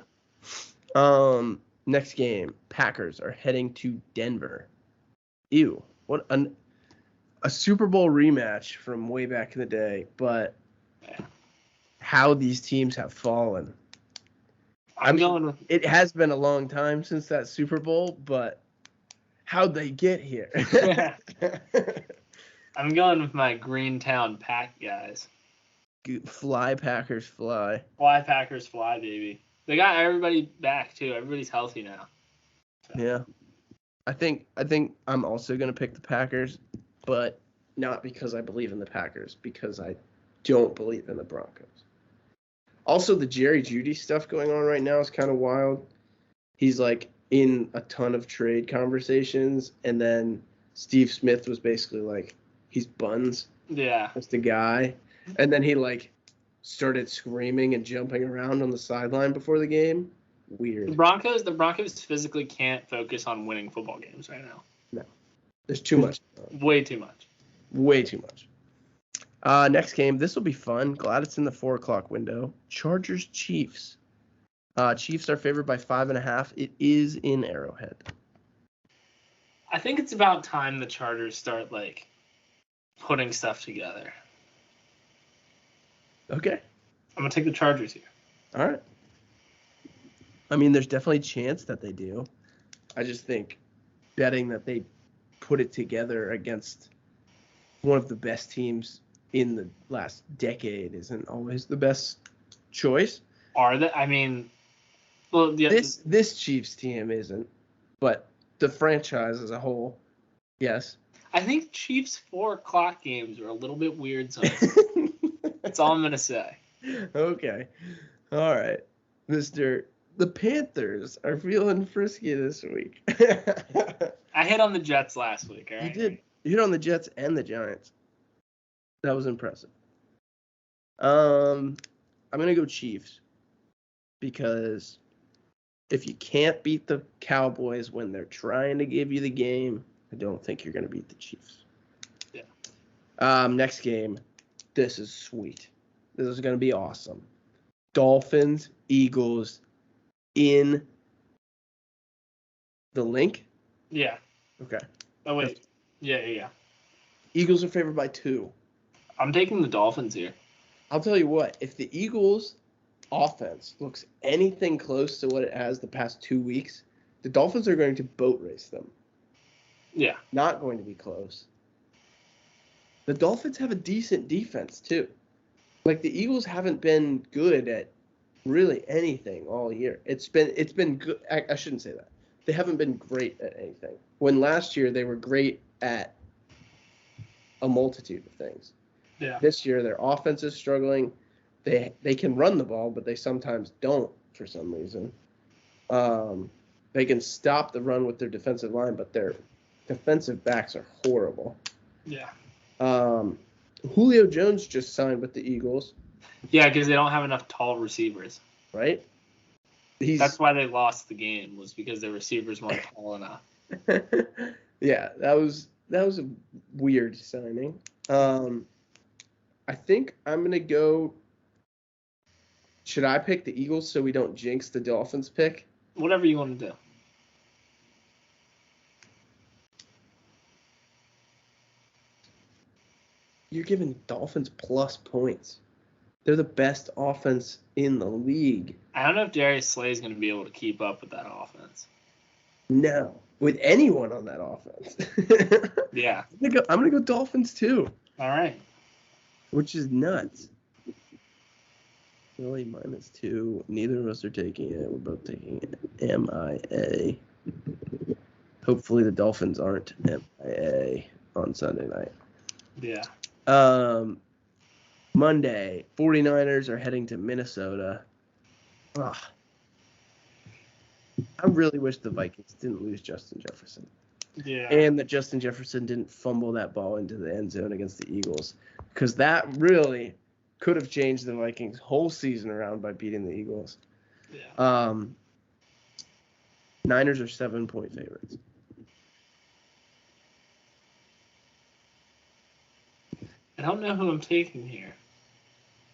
Next game, Packers are heading to Denver. Ew, what a Super Bowl rematch from way back in the day, but how these teams have fallen. It has been a long time since that Super Bowl, but how'd they get here? I'm going with my Greentown Pack guys. Fly Packers fly. Fly Packers fly, baby. They got everybody back too. Everybody's healthy now. So. Yeah. I think I'm also going to pick the Packers, but not because I believe in the Packers, because I don't believe in the Broncos. Also, the Jerry Jeudy stuff going on right now is kind of wild. He's like in a ton of trade conversations, and then Steve Smith was basically like, he's buns. Yeah. That's the guy. And then he like started screaming and jumping around on the sideline before the game. Weird. The Broncos physically can't focus on winning football games right now. No. There's too much. Way too much. Way too much. Next game, this will be fun. Glad it's in the 4:00 window. Chargers Chiefs. Chiefs are favored by 5.5. It is in Arrowhead. I think it's about time the Chargers start like putting stuff together. Okay. I'm gonna take the Chargers here. All right. I mean, there's definitely a chance that they do. I just think betting that they put it together against one of the best teams in the last decade isn't always the best choice. Are they? I mean, well, yeah, this Chiefs team isn't, but the franchise as a whole, yes. I think Chiefs 4:00 games are a little bit weird sometimes. That's all I'm gonna say. Okay. All right, Mr. The Panthers are feeling frisky this week. I hit on the Jets last week. All right? You did. You hit on the Jets and the Giants. That was impressive. I'm gonna go Chiefs because if you can't beat the Cowboys when they're trying to give you the game, I don't think you're gonna beat the Chiefs. Yeah. Next game. This is sweet. This is gonna be awesome. Dolphins, Eagles in the link? Yeah. Okay. Oh, wait. Yeah. Eagles are favored by 2. I'm taking the Dolphins here. I'll tell you what. If the Eagles' offense looks anything close to what it has the past 2 weeks, the Dolphins are going to boat race them. Yeah. Not going to be close. The Dolphins have a decent defense, too. Like, the Eagles haven't been good at really anything all year. It's been good. I shouldn't say that. They haven't been great at anything. When last year they were great at a multitude of things. Yeah. This year their offense is struggling. They can run the ball, but they sometimes don't for some reason. They can stop the run with their defensive line, but their defensive backs are horrible. Yeah. Julio Jones just signed with the Eagles. Yeah, because they don't have enough tall receivers. Right? That's why they lost the game, was because their receivers weren't tall enough. Yeah, that was a weird signing. I think I'm gonna go. Should I pick the Eagles so we don't jinx the Dolphins pick? Whatever you want to do. You're giving Dolphins plus points. They're the best offense in the league. I don't know if Darius Slay is going to be able to keep up with that offense. No, with anyone on that offense. Yeah. I'm gonna go Dolphins too. All right. Which is nuts. Philly -2. Neither of us are taking it. We're both taking it. MIA. Hopefully the Dolphins aren't MIA on Sunday night. Yeah. Monday, 49ers are heading to Minnesota. Ugh. I really wish the Vikings didn't lose Justin Jefferson. Yeah. And that Justin Jefferson didn't fumble that ball into the end zone against the Eagles. Because that really could have changed the Vikings' whole season around by beating the Eagles. Yeah. Niners are 7-point favorites. I don't know who I'm taking here.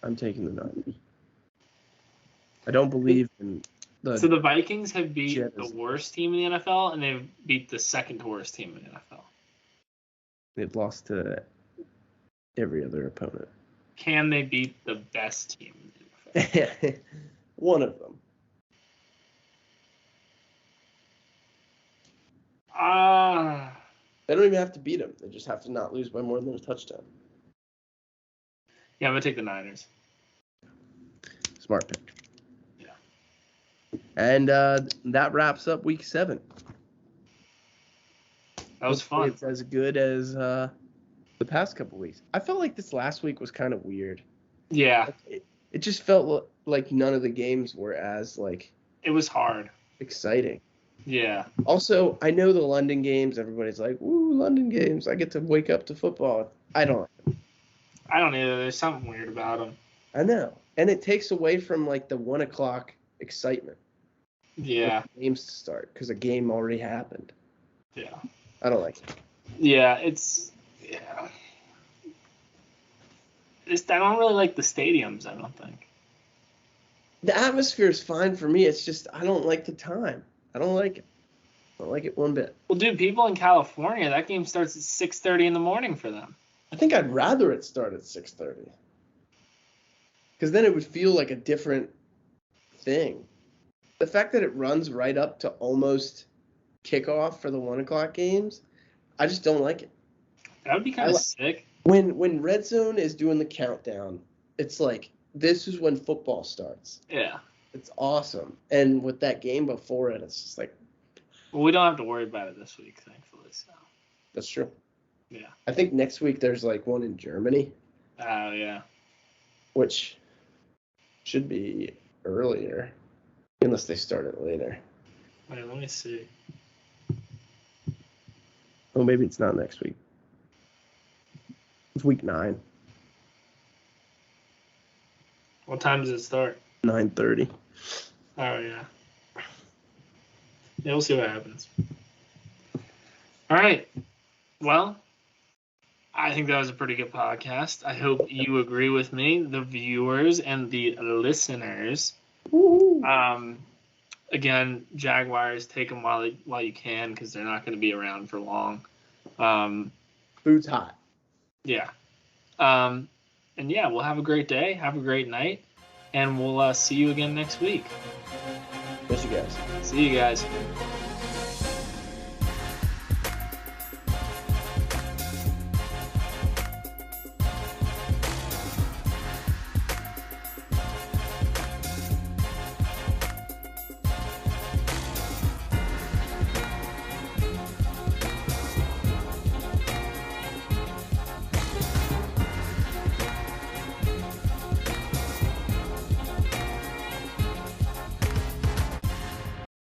I'm taking the Niners. I don't believe in So the Vikings have beat Jets. the worst team in the NFL, and they've beat the second worst team in the NFL. They've lost to every other opponent. Can they beat the best team in the NFL? One of them. They don't even have to beat them. They just have to not lose by more than a touchdown. Yeah, I'm going to take the Niners. Smart pick. Yeah. And that wraps up week 7. That was fun. It's as good as the past couple weeks. I felt like this last week was kind of weird. Yeah. It just felt like none of the games were as it was hard. Exciting. Yeah. Also, I know the London games. Everybody's like, "Woo, London games! I get to wake up to football." I don't. I don't either. There's something weird about them. I know, and it takes away from the 1 o'clock excitement. Yeah. Games to start because a game already happened. Yeah. I don't like it. Yeah, I don't really like the stadiums, I don't think. The atmosphere is fine for me. It's just I don't like the time. I don't like it. I don't like it one bit. Well, dude, people in California, that game starts at 6:30 in the morning for them. I think I'd rather it start at 6:30. Because then it would feel like a different thing. The fact that it runs right up to almost kickoff for the 1 o'clock games, I just don't like it. That would be kind of sick. When Red Zone is doing the countdown, it's like, this is when football starts. Yeah. It's awesome. And with that game before it, it's just like... Well, we don't have to worry about it this week, thankfully. So. That's true. Yeah. I think next week there's one in Germany. Oh, yeah. Which should be earlier, unless they start it later. Wait, let me see. Oh, maybe it's not next week. It's week 9. What time does it start? 9:30. Oh, yeah. Yeah, we'll see what happens. All right. Well, I think that was a pretty good podcast. I hope you agree with me, the viewers and the listeners. Woo-hoo. Again, Jaguars, take them while you can because they're not going to be around for long. Food's hot. Yeah. And yeah, we'll have a great day. Have a great night. And we'll see you again next week. Miss you guys. See you guys.